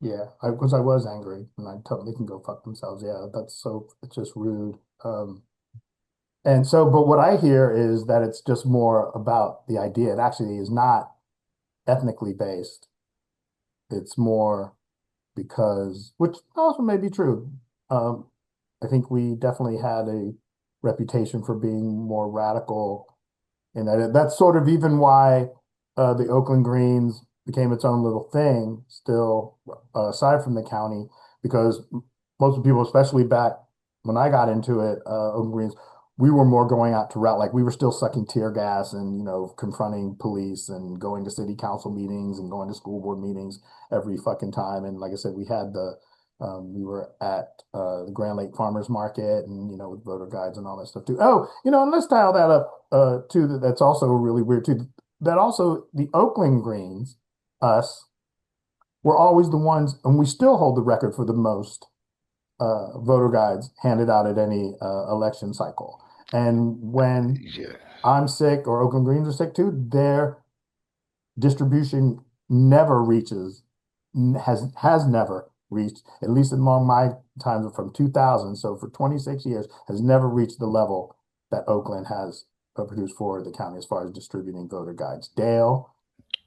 Yeah, because I was angry and I told them they can go fuck themselves. Yeah, it's just rude. And so, but what I hear is that it's just more about the idea. It actually is not ethnically based. It's more because, which also may be true. Um, I think we definitely had a reputation for being more radical in that. That's sort of even why the Oakland Greens became its own little thing, still aside from the county, because most of the people, especially back when I got into it, Oakland Greens, we were more going out to route, like we were still sucking tear gas and, confronting police and going to city council meetings and going to school board meetings every fucking time. And like I said, we were at the Grand Lake Farmers Market and, with voter guides and all that stuff too. Oh, and let's dial that up too. That's also really weird too. That also the Oakland Greens, us, were always the ones, and we still hold the record for the most voter guides handed out at any election cycle. And when Yeah. I'm sick or Oakland Greens are sick too, their distribution never reaches, has never reached, at least among my times from 2000, so for 26 years, has never reached the level that Oakland has produced for the county as far as distributing voter guides. Dale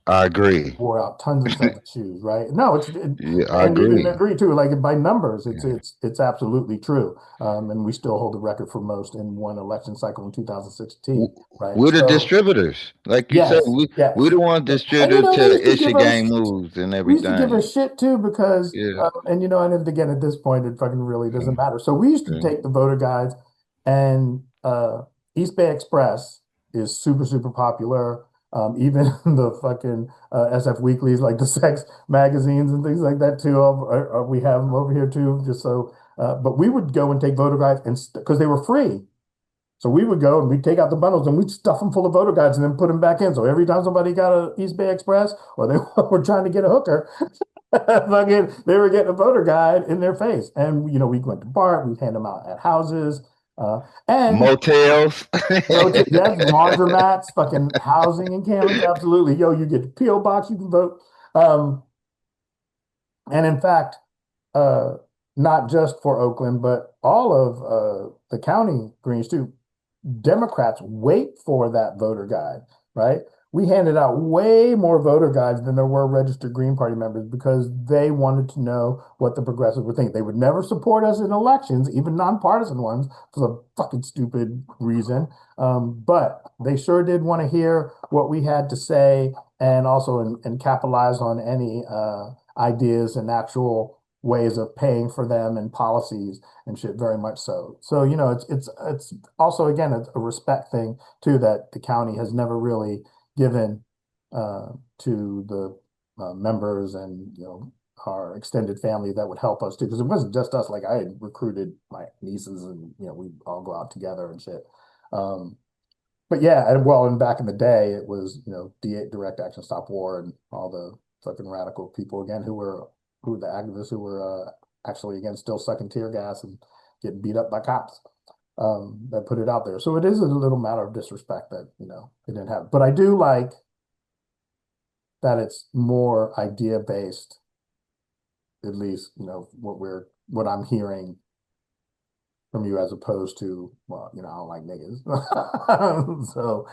I agree. wore out tons and tons of shoes, right? No, Yeah, I and even agree. agree too. Like by numbers, Yeah. it's absolutely true. And we still hold the record for most in one election cycle in 2016, W- right? We're the So distributors, like you said. yes, We yes. the one And distributor they used to to give issue game us moves and we used to give a everything. shit too because Yeah. and again at this point it fucking really doesn't matter. So we used to Yeah. take the voter guides and East Bay Express is super super popular. Even the fucking SF weeklies like the sex magazines and things like that too. We have them over here too, just so. But we would go and take voter guides and because they were free. So we would go and we'd take out the bundles and we'd stuff them full of voter guides and then put them back in. So every time somebody got a East Bay Express or they were trying to get a hooker, fucking, they were getting a voter guide in their face. And, you know, we went to BART, we'd hand them out at houses. And Motels. yes, laundromats, fucking housing encampments, absolutely. Yo, you get the P.O. box, you can vote. And in fact, uh, not just for Oakland, but all of the county greens too. Democrats wait for that voter guide, right? We handed out way more voter guides than there were registered Green Party members because they wanted to know what the progressives were thinking. They would never support us in elections, even nonpartisan ones, for the fucking stupid reason. But they sure did want to hear what we had to say and also and capitalize on any ideas and actual ways of paying for them and policies and shit, very much so. So, you know, it's also again a respect thing too that the county has never really given to the members and you know our extended family that would help us too, because it wasn't just us. Like I had recruited my nieces and you know we all go out together and shit. But yeah, and well, and back in the day, it was you know Direct Action Stop War and all the fucking radical people again who were the activists who were actually again still sucking tear gas and getting beat up by cops that put it out there. So it is a little matter of disrespect that you know it didn't have. But I do like that it's more idea based, at least you know what I'm hearing from you as opposed to well you know I don't like niggas. So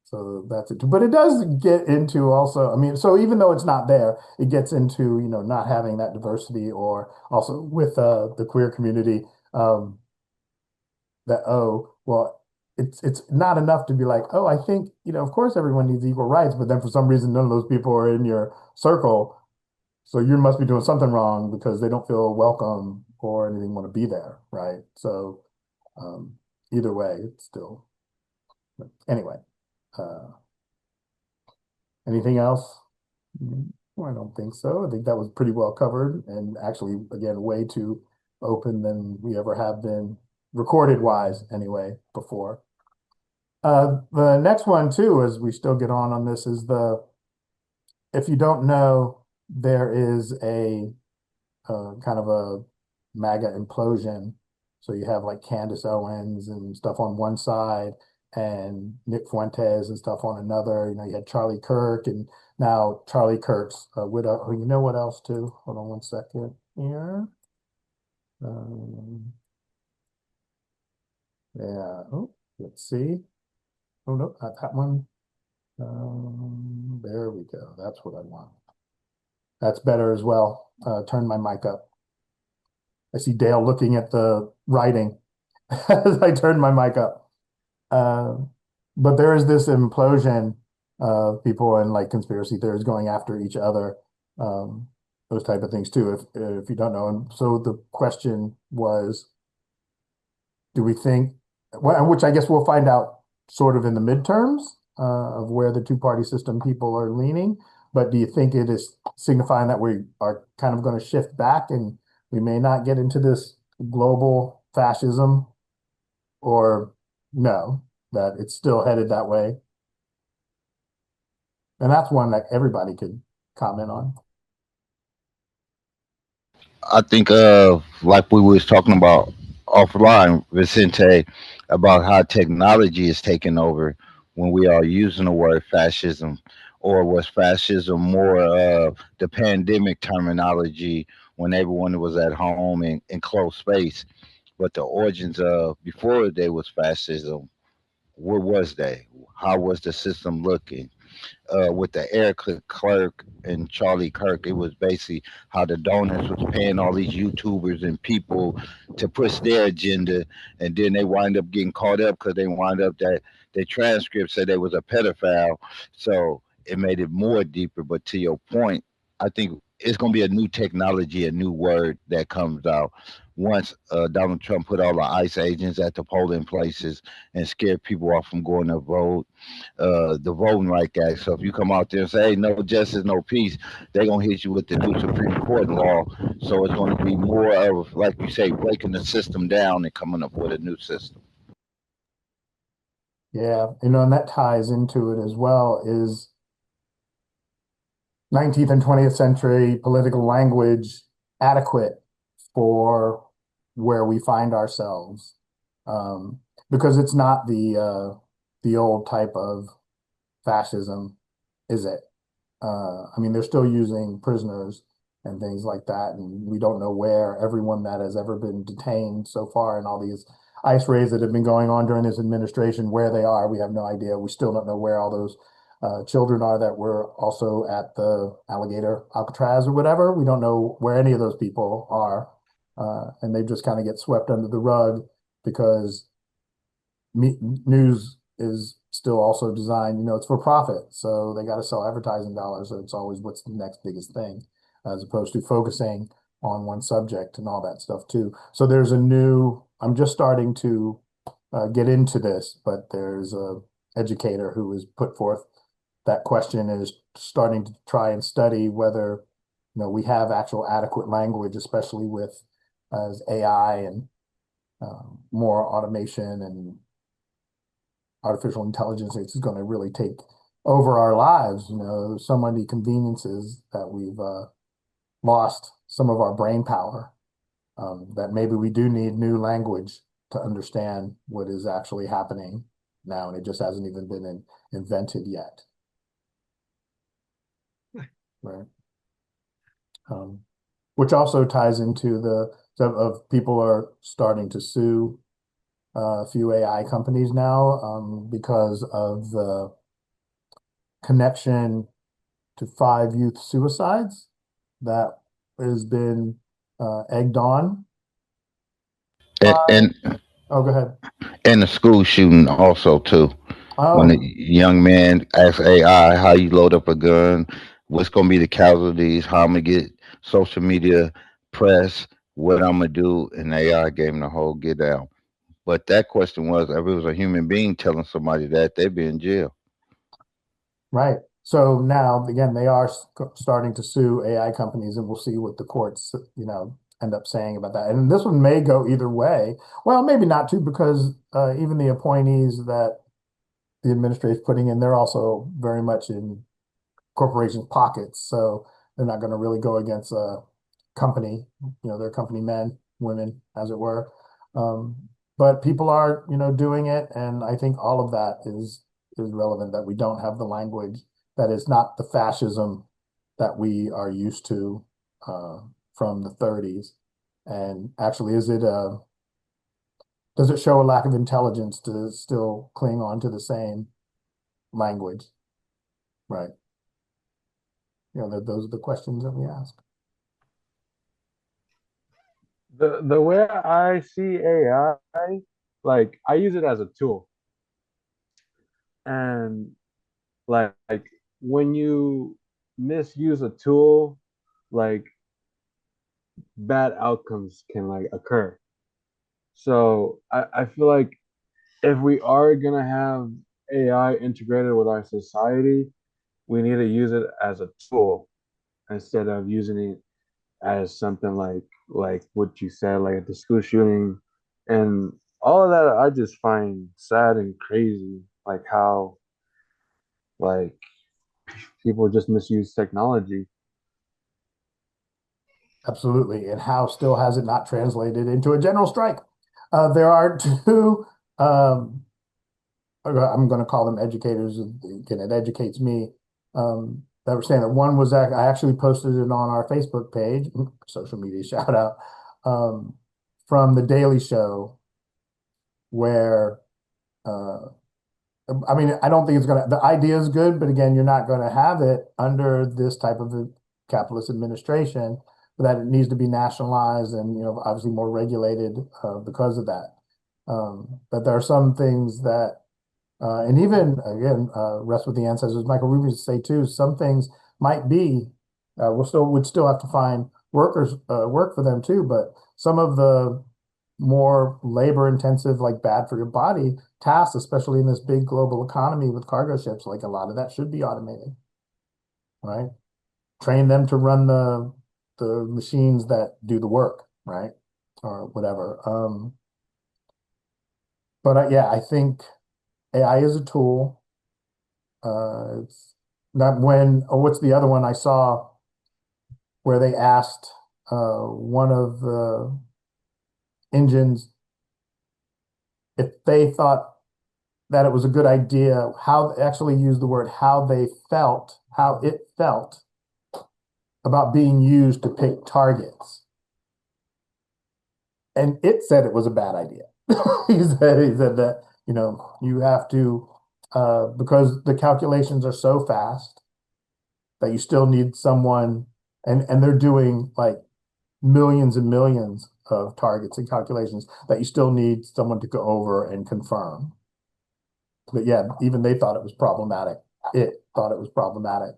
so that's it. But it does get into also, I mean, so even though it's not there, it gets into, you know, not having that diversity or also with the queer community, that, oh, well, it's not enough to be like, oh, I think, you know, of course everyone needs equal rights, but then for some reason none of those people are in your circle. So you must be doing something wrong because they don't feel welcome or anything want to be there, right? So either way, it's still, anyway. Anything else? Well, I don't think so. I think that was pretty well covered and actually, again, way too open than we ever have been recorded wise anyway before. The next one too, as we still get on this is if you don't know, there is a kind of a MAGA implosion. So you have like Candace Owens and stuff on one side and Nick Fuentes and stuff on another. You know, you had Charlie Kirk and now Charlie Kirk's widow. Oh, you know what else too? Hold on one second here. Yeah. Oh, let's see. Oh no, not that one. There we go. That's what I want. That's better as well. Turn my mic up. I see Dale looking at the writing as I turn my mic up. But there is this implosion of people and like conspiracy theories going after each other, those type of things too, if you don't know. And so the question was, do we think, well, which I guess we'll find out sort of in the midterms of where the two-party system people are leaning, but do you think it is signifying that we are kind of going to shift back and we may not get into this global fascism, or no, that it's still headed that way? And that's one that everybody could comment on. I think like we was talking about offline, Vicente, about how technology is taking over when we are using the word fascism, or was fascism more the pandemic terminology when everyone was at home in close space? But the origins of before there was fascism, where was they? How was the system looking? With the Eric Clerk and Charlie Kirk, it was basically how the donors was paying all these YouTubers and people to push their agenda, and then they wind up getting caught up because they wind up that their transcript said they was a pedophile, so it made it more deeper. But to your point, I think it's gonna be a new technology, a new word that comes out once Donald Trump put all the ICE agents at the polling places and scared people off from going to vote, the Voting Right Act. So if you come out there and say, hey, no justice, no peace, they're going to hit you with the new Supreme Court law. So it's going to be more of, like you say, breaking the system down and coming up with a new system. Yeah, and that ties into it as well, is 19th and 20th century political language adequate for where we find ourselves? Um, because it's not the old type of fascism, is it? I mean, they're still using prisoners and things like that, and we don't know where everyone that has ever been detained so far and all these ICE raids that have been going on during this administration, where they are. We have no idea. We still don't know where all those children are that were also at the alligator Alcatraz or whatever. We don't know where any of those people are, and they just kind of get swept under the rug because news is still also designed, it's for profit. So they got to sell advertising dollars. So it's always what's the next biggest thing, as opposed to focusing on one subject and all that stuff too. So I'm just starting to get into this, but there's a educator who has put forth that question and is starting to try and study whether, we have actual adequate language, especially with as AI and more automation and artificial intelligence is going to really take over our lives. So many conveniences that we've lost some of our brain power, that maybe we do need new language to understand what is actually happening now, and it just hasn't even been invented yet. Right. Which also ties into of people are starting to sue a few AI companies now, because of the connection to 5 youth suicides that has been egged on And, by. and Oh, go ahead. and the school shooting also too. When a Oh, young man asks AI how you load up a gun, what's gonna be the casualties, how I'm gonna get social media press, what I'm gonna do, and AI gave him the whole get down. But that question was, if it was a human being telling somebody that, they'd be in jail. right. So now, again, they are starting to sue AI companies, and we'll see what the courts, end up saying about that. And this one may go either way. Well, maybe not too, because even the appointees that the administration is putting in, they're also very much in corporations' pockets. So they're not going to really go against a company. They're company men, women, as it were. Um, but people are, doing it, and I think all of that is relevant. That we don't have the language that is not the fascism that we are used to uh, from the 30s. And actually, does it show a lack of intelligence to still cling on to the same language? Right. Those are the questions that we ask. The way I see AI, like I use it as a tool, and like when you misuse a tool, like bad outcomes can like occur. So I feel like if we are gonna have AI integrated with our society, we need to use it as a tool instead of using it as something like what you said, like the school shooting and all of that. I just find sad and crazy, like how like people just misuse technology. Absolutely. And how still has it not translated into a general strike? There are two, um, I'm going to call them educators. Again, it educates me. That were saying that one was that I actually posted it on our Facebook page, social media shout out, um, from the Daily Show, where uh, I mean, I don't think the idea is good, but again, you're not going to have it under this type of a capitalist administration, but that it needs to be nationalized and, obviously more regulated because of that. But there are some things that, and even again, rest with the ancestors, Michael Rubin used to say too, some things might be, would still have to find workers, work for them too, but some of the more labor intensive, like bad for your body tasks, especially in this big global economy with cargo ships, like a lot of that should be automated, right? Train them to run the machines that do the work, right? Or whatever. But yeah, I think AI is a tool. It's not when, or what's the other one I saw where they asked one of the engines if they thought that it was a good idea, how actually used the word how it felt about being used to pick targets. And it said it was a bad idea. He said that, you have to, because the calculations are so fast that you still need someone, and they're doing like millions and millions of targets and calculations that you still need someone to go over and confirm. But yeah, even they thought it was problematic. It thought it was problematic,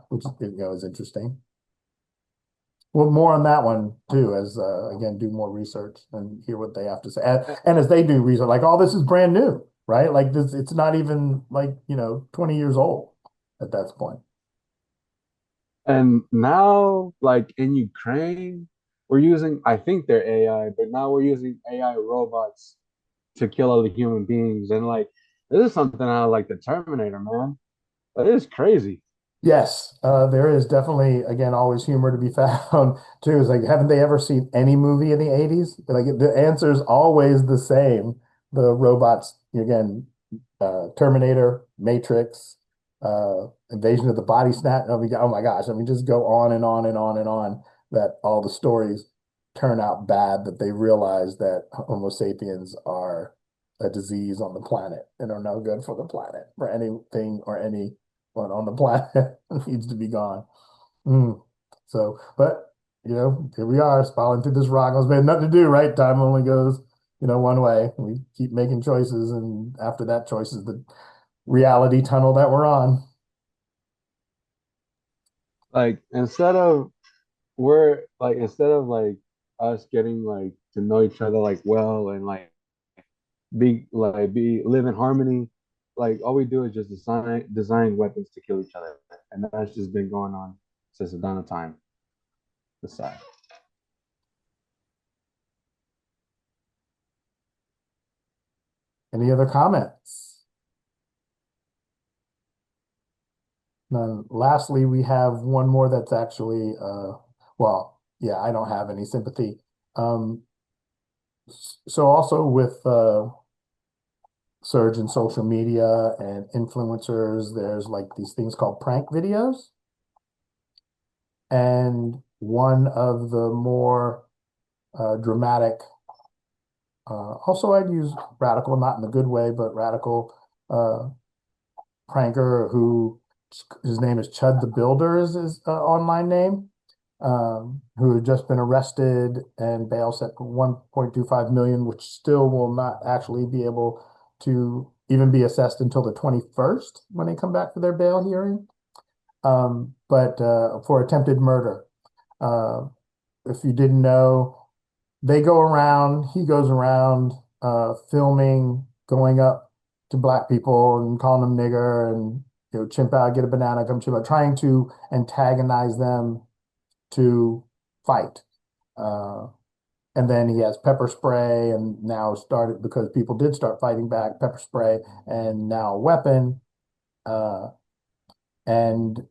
which is interesting. Well, more on that one too, as again, do more research and hear what they have to say. And as they do research, like all this is brand new, right? Like this, it's not even like, 20 years old at that point. And now, like in Ukraine, we're using, I think they're AI, but now we're using AI robots to kill other human beings. And like, this is something out of like the Terminator, man. That is crazy. Yes, there is definitely, again, always humor to be found too. It's like, haven't they ever seen any movie in the 80s? Like the answer is always the same. The robots, again, Terminator, Matrix, Invasion of the Body Snatch. Oh my gosh, I mean, just go on and on and on and on that all the stories turn out bad, that they realize that Homo sapiens are a disease on the planet and are no good for the planet, for anything or anyone on the planet needs to be gone. Mm. So, but here we are, spiraling through this rock. There's been nothing to do, right? Time only goes, one way. We keep making choices, and after that choice is the reality tunnel that we're on. Like instead of us getting like to know each other like well and like be live in harmony, like all we do is just design weapons to kill each other. And that's just been going on since the dawn of time. It's sad. Any other comments? Then lastly, we have one more that's actually, well, yeah, I don't have any sympathy. Um, so also with surge in social media and influencers, there's like these things called prank videos. And one of the more dramatic, also I'd use radical, not in a good way, but radical pranker who his name is Chud the Builder is his online name, who had just been arrested and bail set for 1.25 million, which still will not actually be able to even be assessed until the 21st when they come back for their bail hearing. But for attempted murder. If you didn't know, he goes around filming, going up to black people and calling them nigger and chimp out, get a banana, come chimp out, trying to antagonize them to fight. And then he has pepper spray and now started, because people did start fighting back, pepper spray and now a weapon. And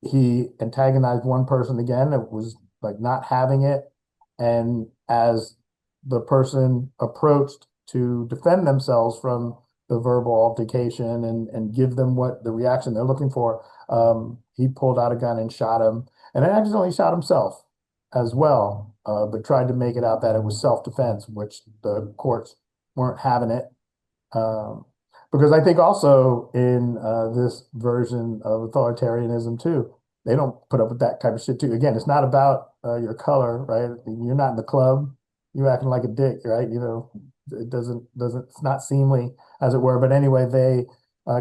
he antagonized one person again that was like not having it. And as the person approached to defend themselves from the verbal altercation and give them what the reaction they're looking for, he pulled out a gun and shot him, and then accidentally shot himself as well, but tried to make it out that it was self-defense, which the courts weren't having it. Um, because I think also in this version of authoritarianism too, they don't put up with that type of shit too. Again, it's not about your color, right? You're not in the club, you're acting like a dick, right? It doesn't it's not seemly, as it were. But anyway, they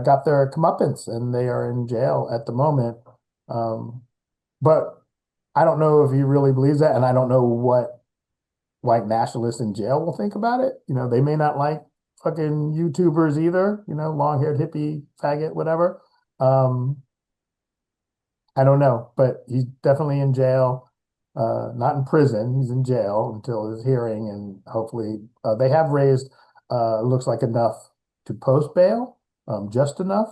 got their comeuppance and they are in jail at the moment. But I don't know if he really believes that, and I don't know what white nationalists in jail will think about it. They may not like fucking YouTubers either, long-haired hippie, faggot, whatever. I don't know, but he's definitely in jail. Not in prison. He's in jail until his hearing, and hopefully they have raised looks like enough to post bail, just enough.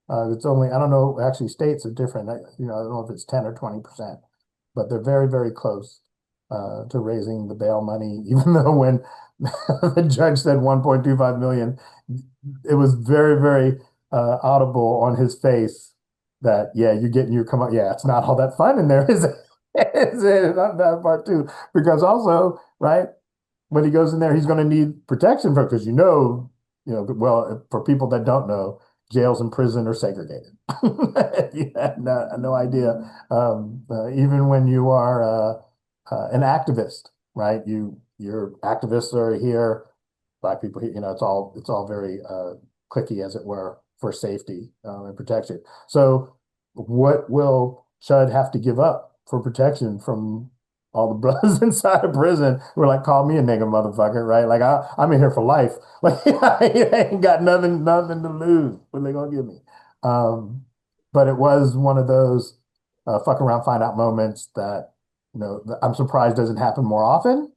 It's only, I don't know, actually states are different. I don't know if it's 10 or 20%, but they're very, very close to raising the bail money, even though when the judge said 1.25 million, it was very, very audible on his face that, yeah, you're getting your come up. Yeah, it's not all that fun in there, is it? Is it? Not that part too. Because also, right, when he goes in there, he's going to need protection from, because well, for people that don't know, jails and prison are segregated. You have no idea. Even when you are an activist, right? Your activists are here, Black people here. It's all very cliquey, as it were, for safety and protection. So, what will Chud have to give up for protection from all the brothers inside of prison who are like, call me a nigga motherfucker, right? Like I'm in here for life. Like I ain't got nothing to lose. What are they gonna give me? But it was one of those fuck around, find out moments that I'm surprised doesn't happen more often,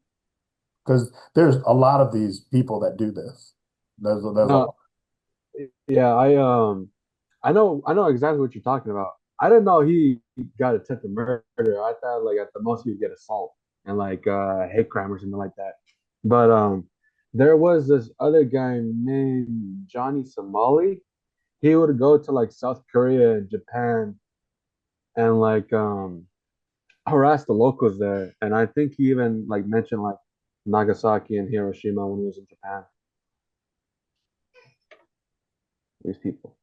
because there's a lot of these people that do this. There's No, yeah, I know exactly what you're talking about. I didn't know he got attempted murder. I thought like at the most he would get assault and like hate crime or something like that. But there was this other guy named Johnny Somali. He would go to like South Korea and Japan and like harass the locals there. And I think he even like mentioned like Nagasaki and Hiroshima when he was in Japan. These people.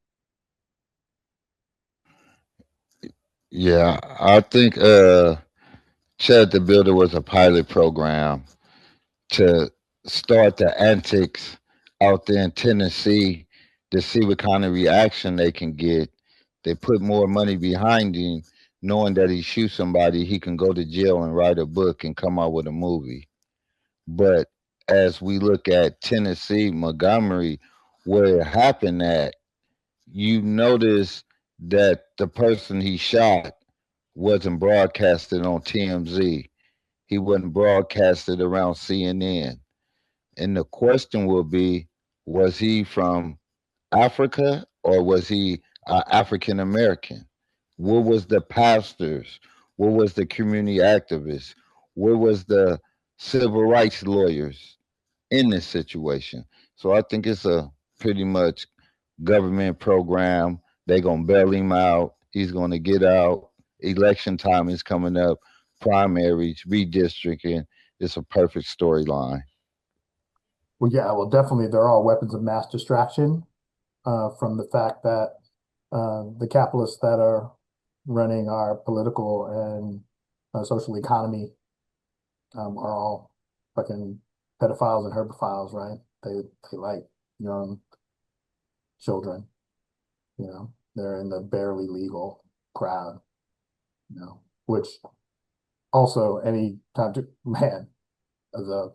Yeah, I think Chad the Builder was a pilot program to start the antics out there in Tennessee to see what kind of reaction they can get. They put more money behind him, knowing that he shoots somebody, he can go to jail and write a book and come out with a movie. But as we look at Tennessee, Montgomery, where it happened at, you notice that the person he shot wasn't broadcasted on TMZ. He wasn't broadcasted around CNN. And the question will be, was he from Africa or was he African American? Where was the pastors? Where was the community activists? Where was the civil rights lawyers in this situation? So I think it's a pretty much government program. They're gonna bail him out. He's gonna get out. Election time is coming up. Primaries, redistricting. It's a perfect storyline. Well, yeah, well, definitely they're all weapons of mass distraction from the fact that the capitalists that are running our political and social economy are all fucking pedophiles and herbophiles, right? They like young children, they're in the barely legal crowd, which also any time to, man, as a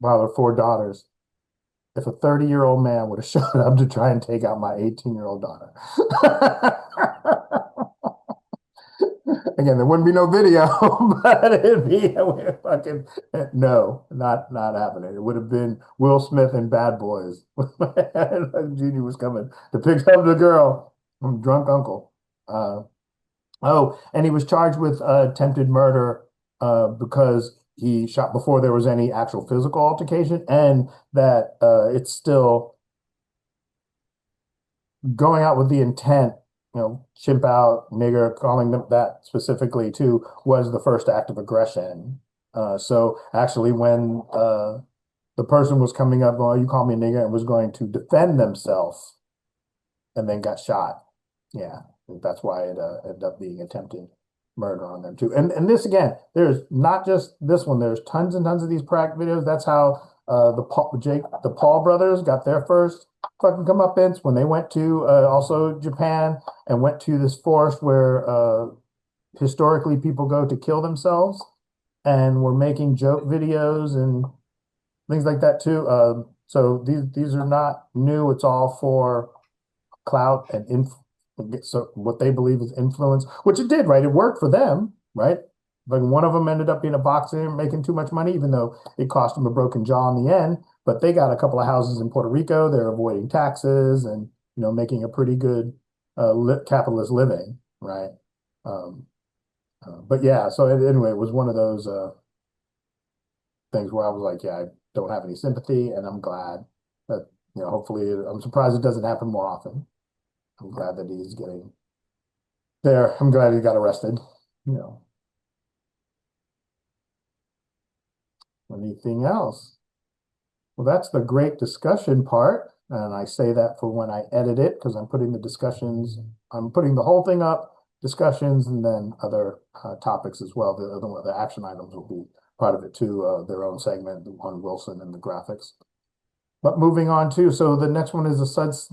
father of four daughters, if a 30-year-old man would have showed up to try and take out my 18-year-old daughter. Again, there wouldn't be no video, but it'd be fucking no, not happening. It would have been Will Smith and Bad Boys. Junior was coming to pick up the girl from drunk uncle. Oh, and he was charged with attempted murder because he shot before there was any actual physical altercation, and that it's still going out with the intent, chimp out, nigger, calling them that specifically too, was the first act of aggression. So actually, when the person was coming up, oh, you call me a nigger, and was going to defend themselves, and then got shot. Yeah, that's why it ended up being attempted murder on them too. And this again, there's not just this one. There's tons and tons of these prank videos. That's how the Paul brothers got their first fucking comeuppance when they went to also Japan and went to this forest where historically people go to kill themselves, and were making joke videos and things like that too. So these are not new. It's all for clout and so what they believe is influence, which it did, right? It worked for them, right? Like one of them ended up being a boxer making too much money, even though it cost him a broken jaw in the end. But they got a couple of houses in Puerto Rico. They're avoiding taxes and making a pretty good capitalist living, right? Um, but yeah, so anyway, it was one of those things where I was like, yeah, I don't have any sympathy, and I'm glad that hopefully, I'm surprised it doesn't happen more often. I'm glad that he's getting there. I'm glad he got arrested. You know, anything else? Well, that's the great discussion part. And I say that for when I edit it, because I'm putting I'm putting the whole thing up, discussions, and then other topics as well. The action items will be part of it too, their own segment on Wilson and the graphics. But moving on to, so the next one is the Suds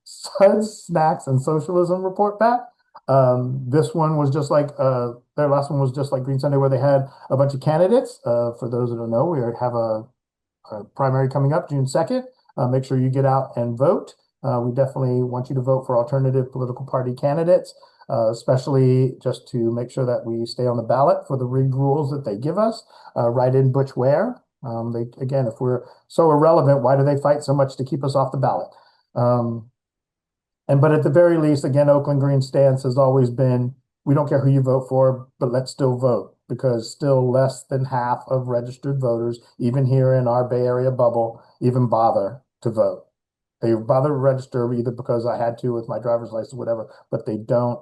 Snacks and Socialism report back. This one was just like their last one was just like Green Sunday, where they had a bunch of candidates. For those that don't know, we have a primary coming up June 2nd. Make sure you get out and vote. We definitely want you to vote for alternative political party candidates, especially just to make sure that we stay on the ballot for the rigged rules that they give us. Write in Butch Ware. Again, if we're so irrelevant, why do they fight so much to keep us off the ballot? But at the very least, again, Oakland Green stance has always been, we don't care who you vote for, but let's still vote, because still less than half of registered voters, even here in our Bay Area bubble, even bother to vote. They bother to register either because I had to with my driver's license, whatever, but they don't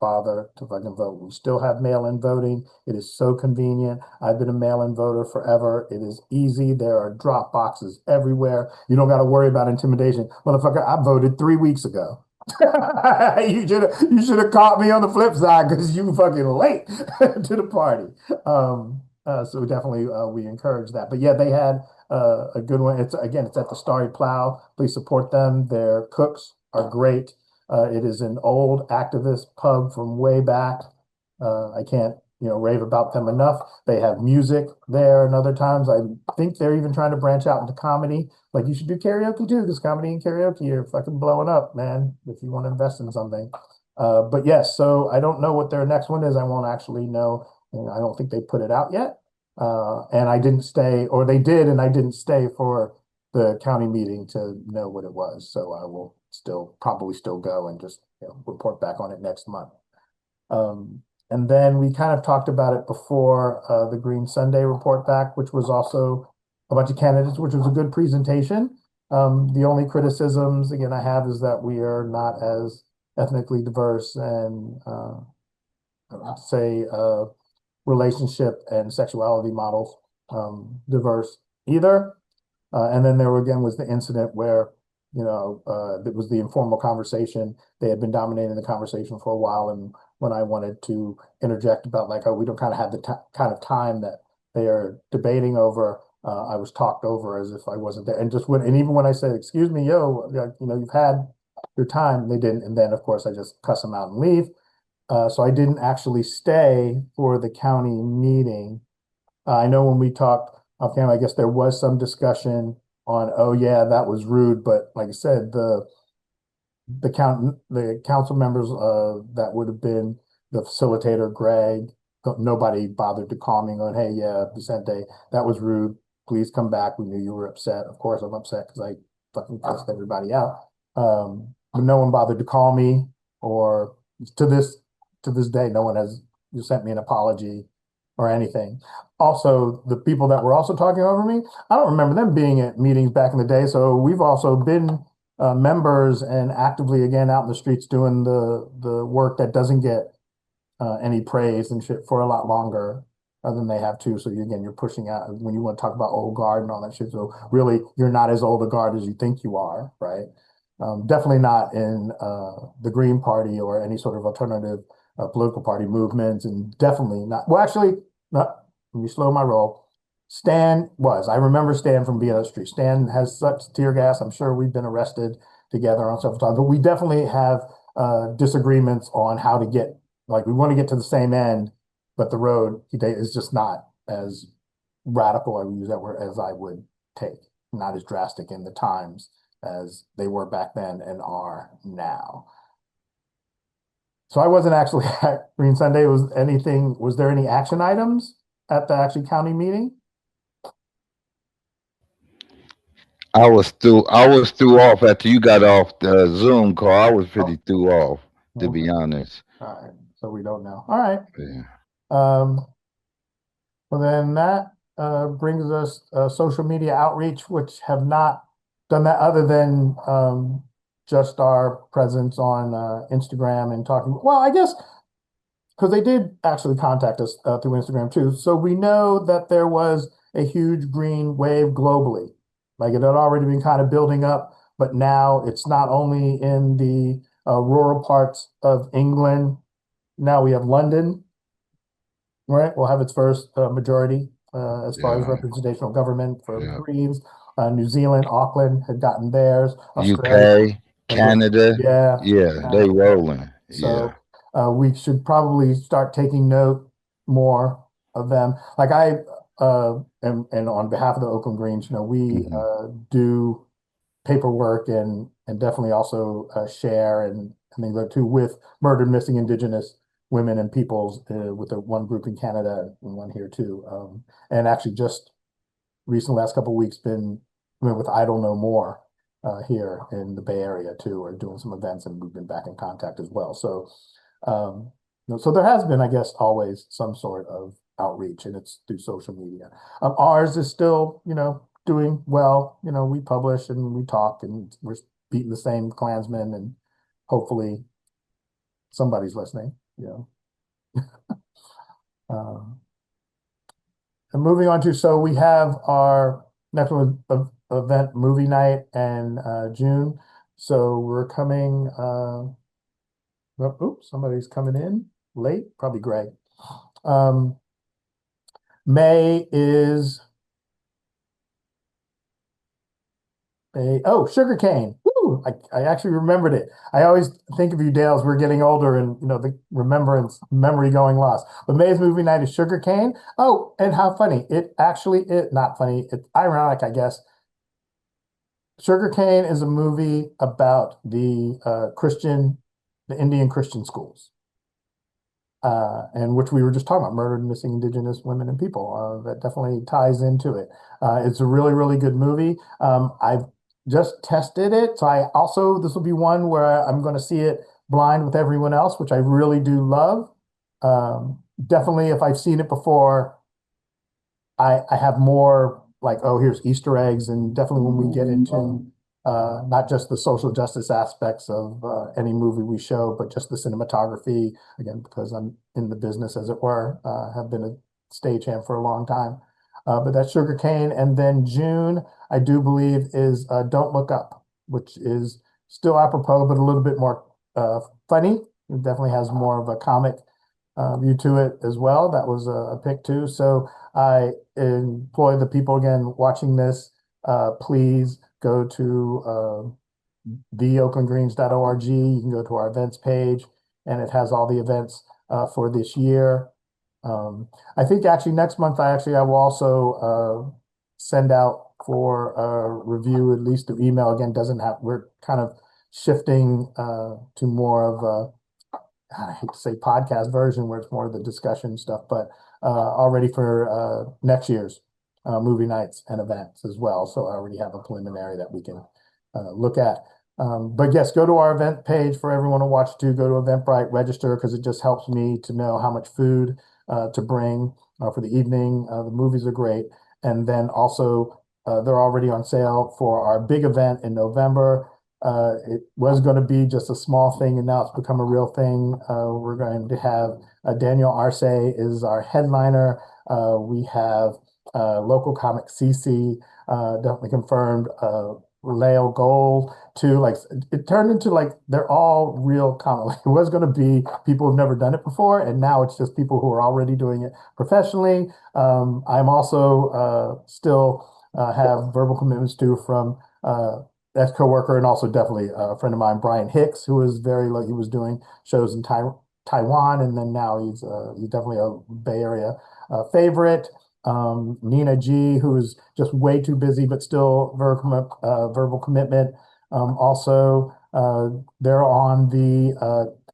bother to fucking vote. We still have mail-in voting. It is so convenient. I've been a mail-in voter forever. It is easy. There are drop boxes everywhere. You don't got to worry about intimidation. Motherfucker, I voted 3 weeks ago. You should have caught me on the flip side because you fucking late to the party. So definitely we encourage that. But yeah, they had a good one. It's at the Starry Plow. Please support them. Their cooks are great. It is an old activist pub from way back. I can't rave about them enough. They have music there, and other times I think they're even trying to branch out into comedy. Like, you should do karaoke too, because comedy and karaoke are fucking blowing up, man, if you want to invest in something. But yes, so I don't know what their next one is. I won't actually know. And I don't think they put it out yet. And I didn't stay, or they did, and I didn't stay for the county meeting to know what it was. So I will probably still go and just report back on it next month. And then we kind of talked about it before the Green Sunday report back, which was also a bunch of candidates, which was a good presentation. The only criticisms, again, I have is that we are not as ethnically diverse and say relationship and sexuality models diverse either. And then there again was the incident where, it was the informal conversation. They had been dominating the conversation for a while. And when I wanted to interject about like, oh, we don't kind of have the kind of time that they are debating over, I was talked over as if I wasn't there. And even when I said, excuse me, yo, you've had your time, they didn't. And then of course I just cuss them out and leave. So I didn't actually stay for the county meeting. I know when we talked off camera, I guess there was some discussion on, oh yeah, that was rude. But like I said, the council members that would have been the facilitator, Greg, nobody bothered to call me and going, hey, yeah, Vicente, that was rude. Please come back. We knew you were upset. Of course, I'm upset because I fucking cussed everybody out. But no one bothered to call me, or to this day, no one has sent me an apology or anything. Also, the people that were also talking over me, I don't remember them being at meetings back in the day. So we've also been members and actively again out in the streets doing the work that doesn't get any praise and shit for a lot longer than they have too. So you're pushing out when you want to talk about old guard and all that shit. So really, you're not as old a guard as you think you are, right? Definitely not in the Green Party or any sort of alternative political party movements, and definitely not. Well, actually, not. Let me slow my roll. Stan was. I remember Stan from being on the street. Stan has such tear gas. I'm sure we've been arrested together on several times, but we definitely have disagreements on how to get. Like, we want to get to the same end, but the road is just not as radical, I would use that word, as I would take. Not as drastic in the times as they were back then and are now. So I wasn't actually at Green Sunday. Was there any action items at the actually county meeting? I was threw off after you got off the Zoom call. I was Oh, pretty threw off, to okay. be honest. All right. So we don't know. All right. Yeah. Um, well, then that brings us social media outreach, which have not done that other than just our presence on Instagram and talking. Well, I guess because they did actually contact us through Instagram too. So we know that there was a huge green wave globally. Like it had already been kind of building up, but now it's not only in the rural parts of England. Now we have London, right? Will have its first majority as far as Yeah. representational government for Yeah. Greens. New Zealand, Auckland had gotten theirs. Australia UK, has already, Canada, yeah, yeah, they yeah. rolling. Yeah. So we should probably start taking note more of them. Like and on behalf of the Oakland Greens, we Hmm. do paperwork and definitely also share and things like too with murdered missing Indigenous women and peoples with the one group in Canada and one here too. And actually just recently, last couple of weeks, been with Idle No More here in the Bay Area too, or doing some events, and we've been back in contact as well. So, so there has been, I guess, always some sort of outreach, and it's through social media. Ours is still, doing well. We publish and we talk, and we're beating the same Klansmen, and hopefully somebody's listening. Um, And moving on to, so we have our next one, event movie night in June. So we're coming, oops, somebody's coming in late, probably Greg. Um, May is sugarcane. Woo! I actually remembered it. I always think of you, Dale, as we're getting older and the memory going lost. But May's movie night is sugarcane. Oh, and how funny. It not funny, it's ironic, I guess. Sugarcane is a movie about the Indian Christian schools, and which we were just talking about, murdered and missing Indigenous women and people. That definitely ties into it. It's a really, really good movie. I've just tested it, so this will be one where I'm going to see it blind with everyone else, which I really do love. Definitely, if I've seen it before, I have more like, oh, here's Easter eggs, and definitely when we get into not just the social justice aspects of any movie we show, but just the cinematography, again, because I'm in the business, as it were, have been a stagehand for a long time. But that's Sugarcane. And then June, I do believe, is Don't Look Up, which is still apropos, but a little bit more funny. It definitely has more of a comic view to it as well. That was a pick too. So I employ the people again watching this. Please go to theoaklandgreens.org. You can go to our events page, and it has all the events for this year. I think actually next month, I will also send out for a review, at least through email. Again, doesn't have, we're kind of shifting to more of a, I hate to say podcast version where it's more of the discussion stuff, but already for next year's movie nights and events as well. So I already have a preliminary that we can look at. But yes, go to our event page for everyone to watch too. Go to Eventbrite, register, because it just helps me to know how much food to bring for the evening. The movies are great. And then also, they're already on sale for our big event in November. It was going to be just a small thing, and now it's become a real thing. We're going to have Daniel Arce is our headliner. We have local comic CC, definitely confirmed. Leo Gold too. Like it turned into like they're all real comic. Like, it was going to be people who've never done it before, and now it's just people who are already doing it professionally. I'm also still have verbal commitments too from ex-coworker and also definitely a friend of mine, Brian Hicks, who was he was doing shows in Taiwan, and then now he's definitely a Bay Area favorite. Nina G, who is just way too busy, but still verbal commitment. Also, they're on the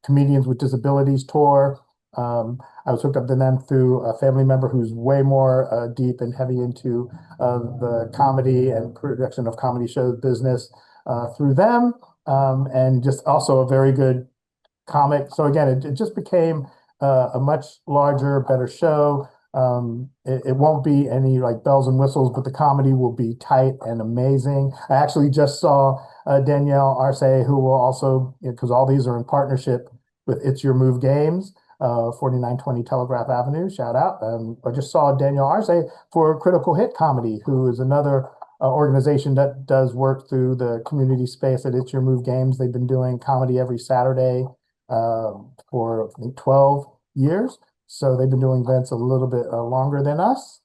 Comedians with Disabilities tour. I was hooked up to them through a family member who's way more deep and heavy into the comedy and production of comedy show business through them, and just also a very good comic. So again, it just became a much larger, better show. It won't be any like bells and whistles, but the comedy will be tight and amazing. I actually just saw Danielle Arce, who will also, because all these are in partnership with It's Your Move Games, 4920 Telegraph Avenue, shout out. I just saw Danielle Arce for Critical Hit Comedy, who is another organization that does work through the community space at It's Your Move Games. They've been doing comedy every Saturday for I think 12 years. So they've been doing events a little bit longer than us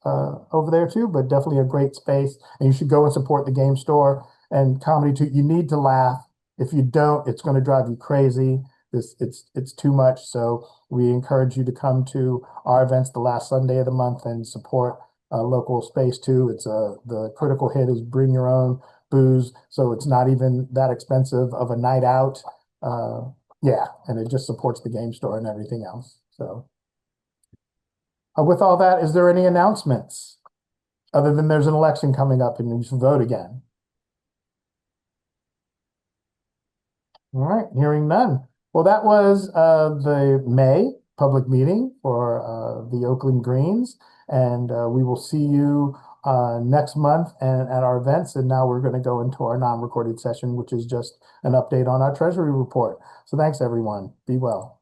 over there too, but definitely a great space. And you should go and support the game store and comedy too. You need to laugh. If you don't, it's going to drive you crazy. It's too much. So we encourage you to come to our events the last Sunday of the month and support a local space too. It's the critical hit is bring your own booze, so it's not even that expensive of a night out. Yeah, and it just supports the game store and everything else. So with all that, is there any announcements other than there's an election coming up and you should vote again? All right, hearing none. Well, that was the May public meeting for the Oakland Greens, and we will see you next month and at our events. And now we're going to go into our non-recorded session, which is just an update on our Treasury report. So thanks, everyone. Be well.